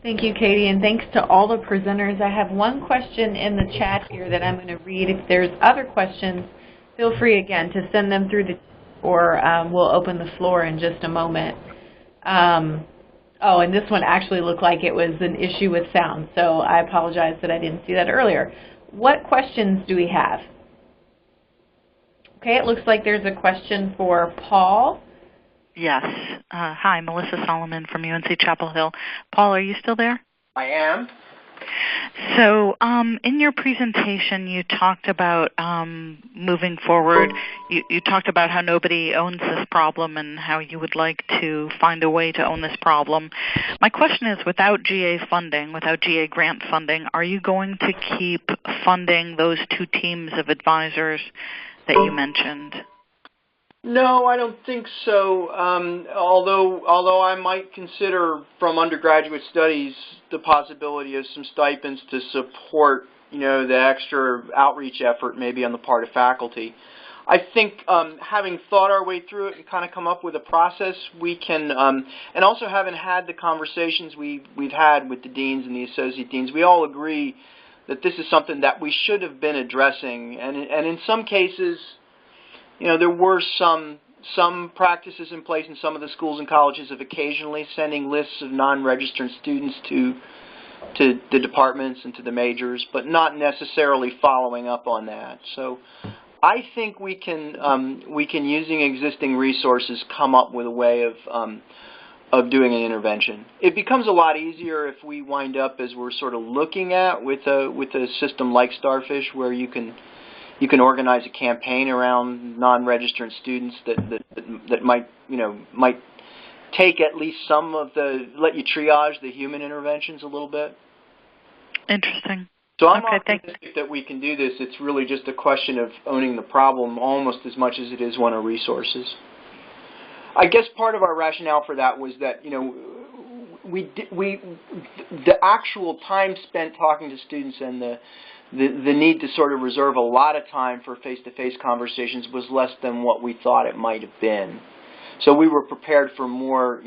Thank you, Katie, and thanks to all the presenters. I have one question in the chat here that I'm going to read. If there's other questions, feel free again to send them through or we'll open the floor in just a moment. Oh, and this one actually looked like it was an issue with sound, so I apologize that I didn't see that earlier. What questions do we have? Okay, it looks like there's a question for Paul. Yes. Hi, Melissa Solomon from UNC Chapel Hill. Paul, are you still there? I am. So in your presentation, you talked about moving forward. You talked about how nobody owns this problem and how you would like to find a way to own this problem. My question is, without GA funding, without GA grant funding, are you going to keep funding those 2 teams of advisors that you mentioned? No, I don't think so. Although I might consider from undergraduate studies the possibility of some stipends to support the extra outreach effort maybe on the part of faculty. I think having thought our way through it and kind of come up with a process, we can, and also having had the conversations we've had with the deans and the associate deans, we all agree that this is something that we should have been addressing. And in some cases, there were some practices in place in some of the schools and colleges of occasionally sending lists of non-registered students to the departments and to the majors, but not necessarily following up on that. So I think we can using existing resources, come up with a way of doing an intervention. It becomes a lot easier if we wind up, as we're sort of looking at with a system like Starfish, where you can organize a campaign around non-registered students that might take at least some of let you triage the human interventions a little bit. Interesting. So I'm okay, optimistic that we can do this. It's really just a question of owning the problem almost as much as it is one of resources. I guess part of our rationale for that was that, the actual time spent talking to students and the need to sort of reserve a lot of time for face-to-face conversations was less than what we thought it might have been. So we were prepared for more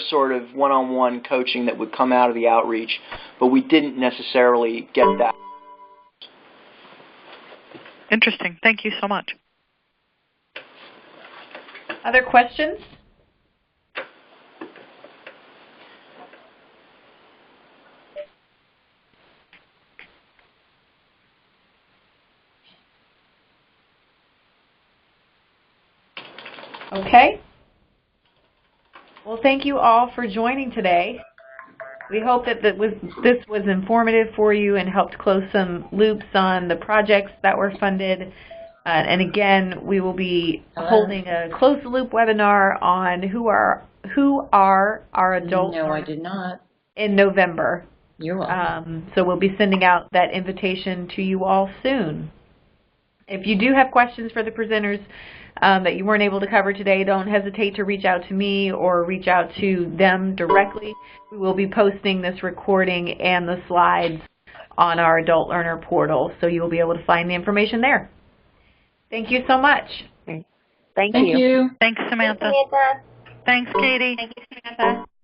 sort of one-on-one coaching that would come out of the outreach, but we didn't necessarily get that. Interesting. Thank you so much. Other questions? Okay. Well, thank you all for joining today. We hope that this was informative for you and helped close some loops on the projects that were funded. And again, we will be holding a closed loop webinar on who are our adults. No, I did not. In November. You're welcome. So we'll be sending out that invitation to you all soon. If you do have questions for the presenters that you weren't able to cover today, don't hesitate to reach out to me or reach out to them directly. We will be posting this recording and the slides on our Adult Learner portal, so you will be able to find the information there. Thank you so much. Thank you. Thanks, Samantha. Thanks, Samantha. Thanks, Katie. Thank you, Samantha.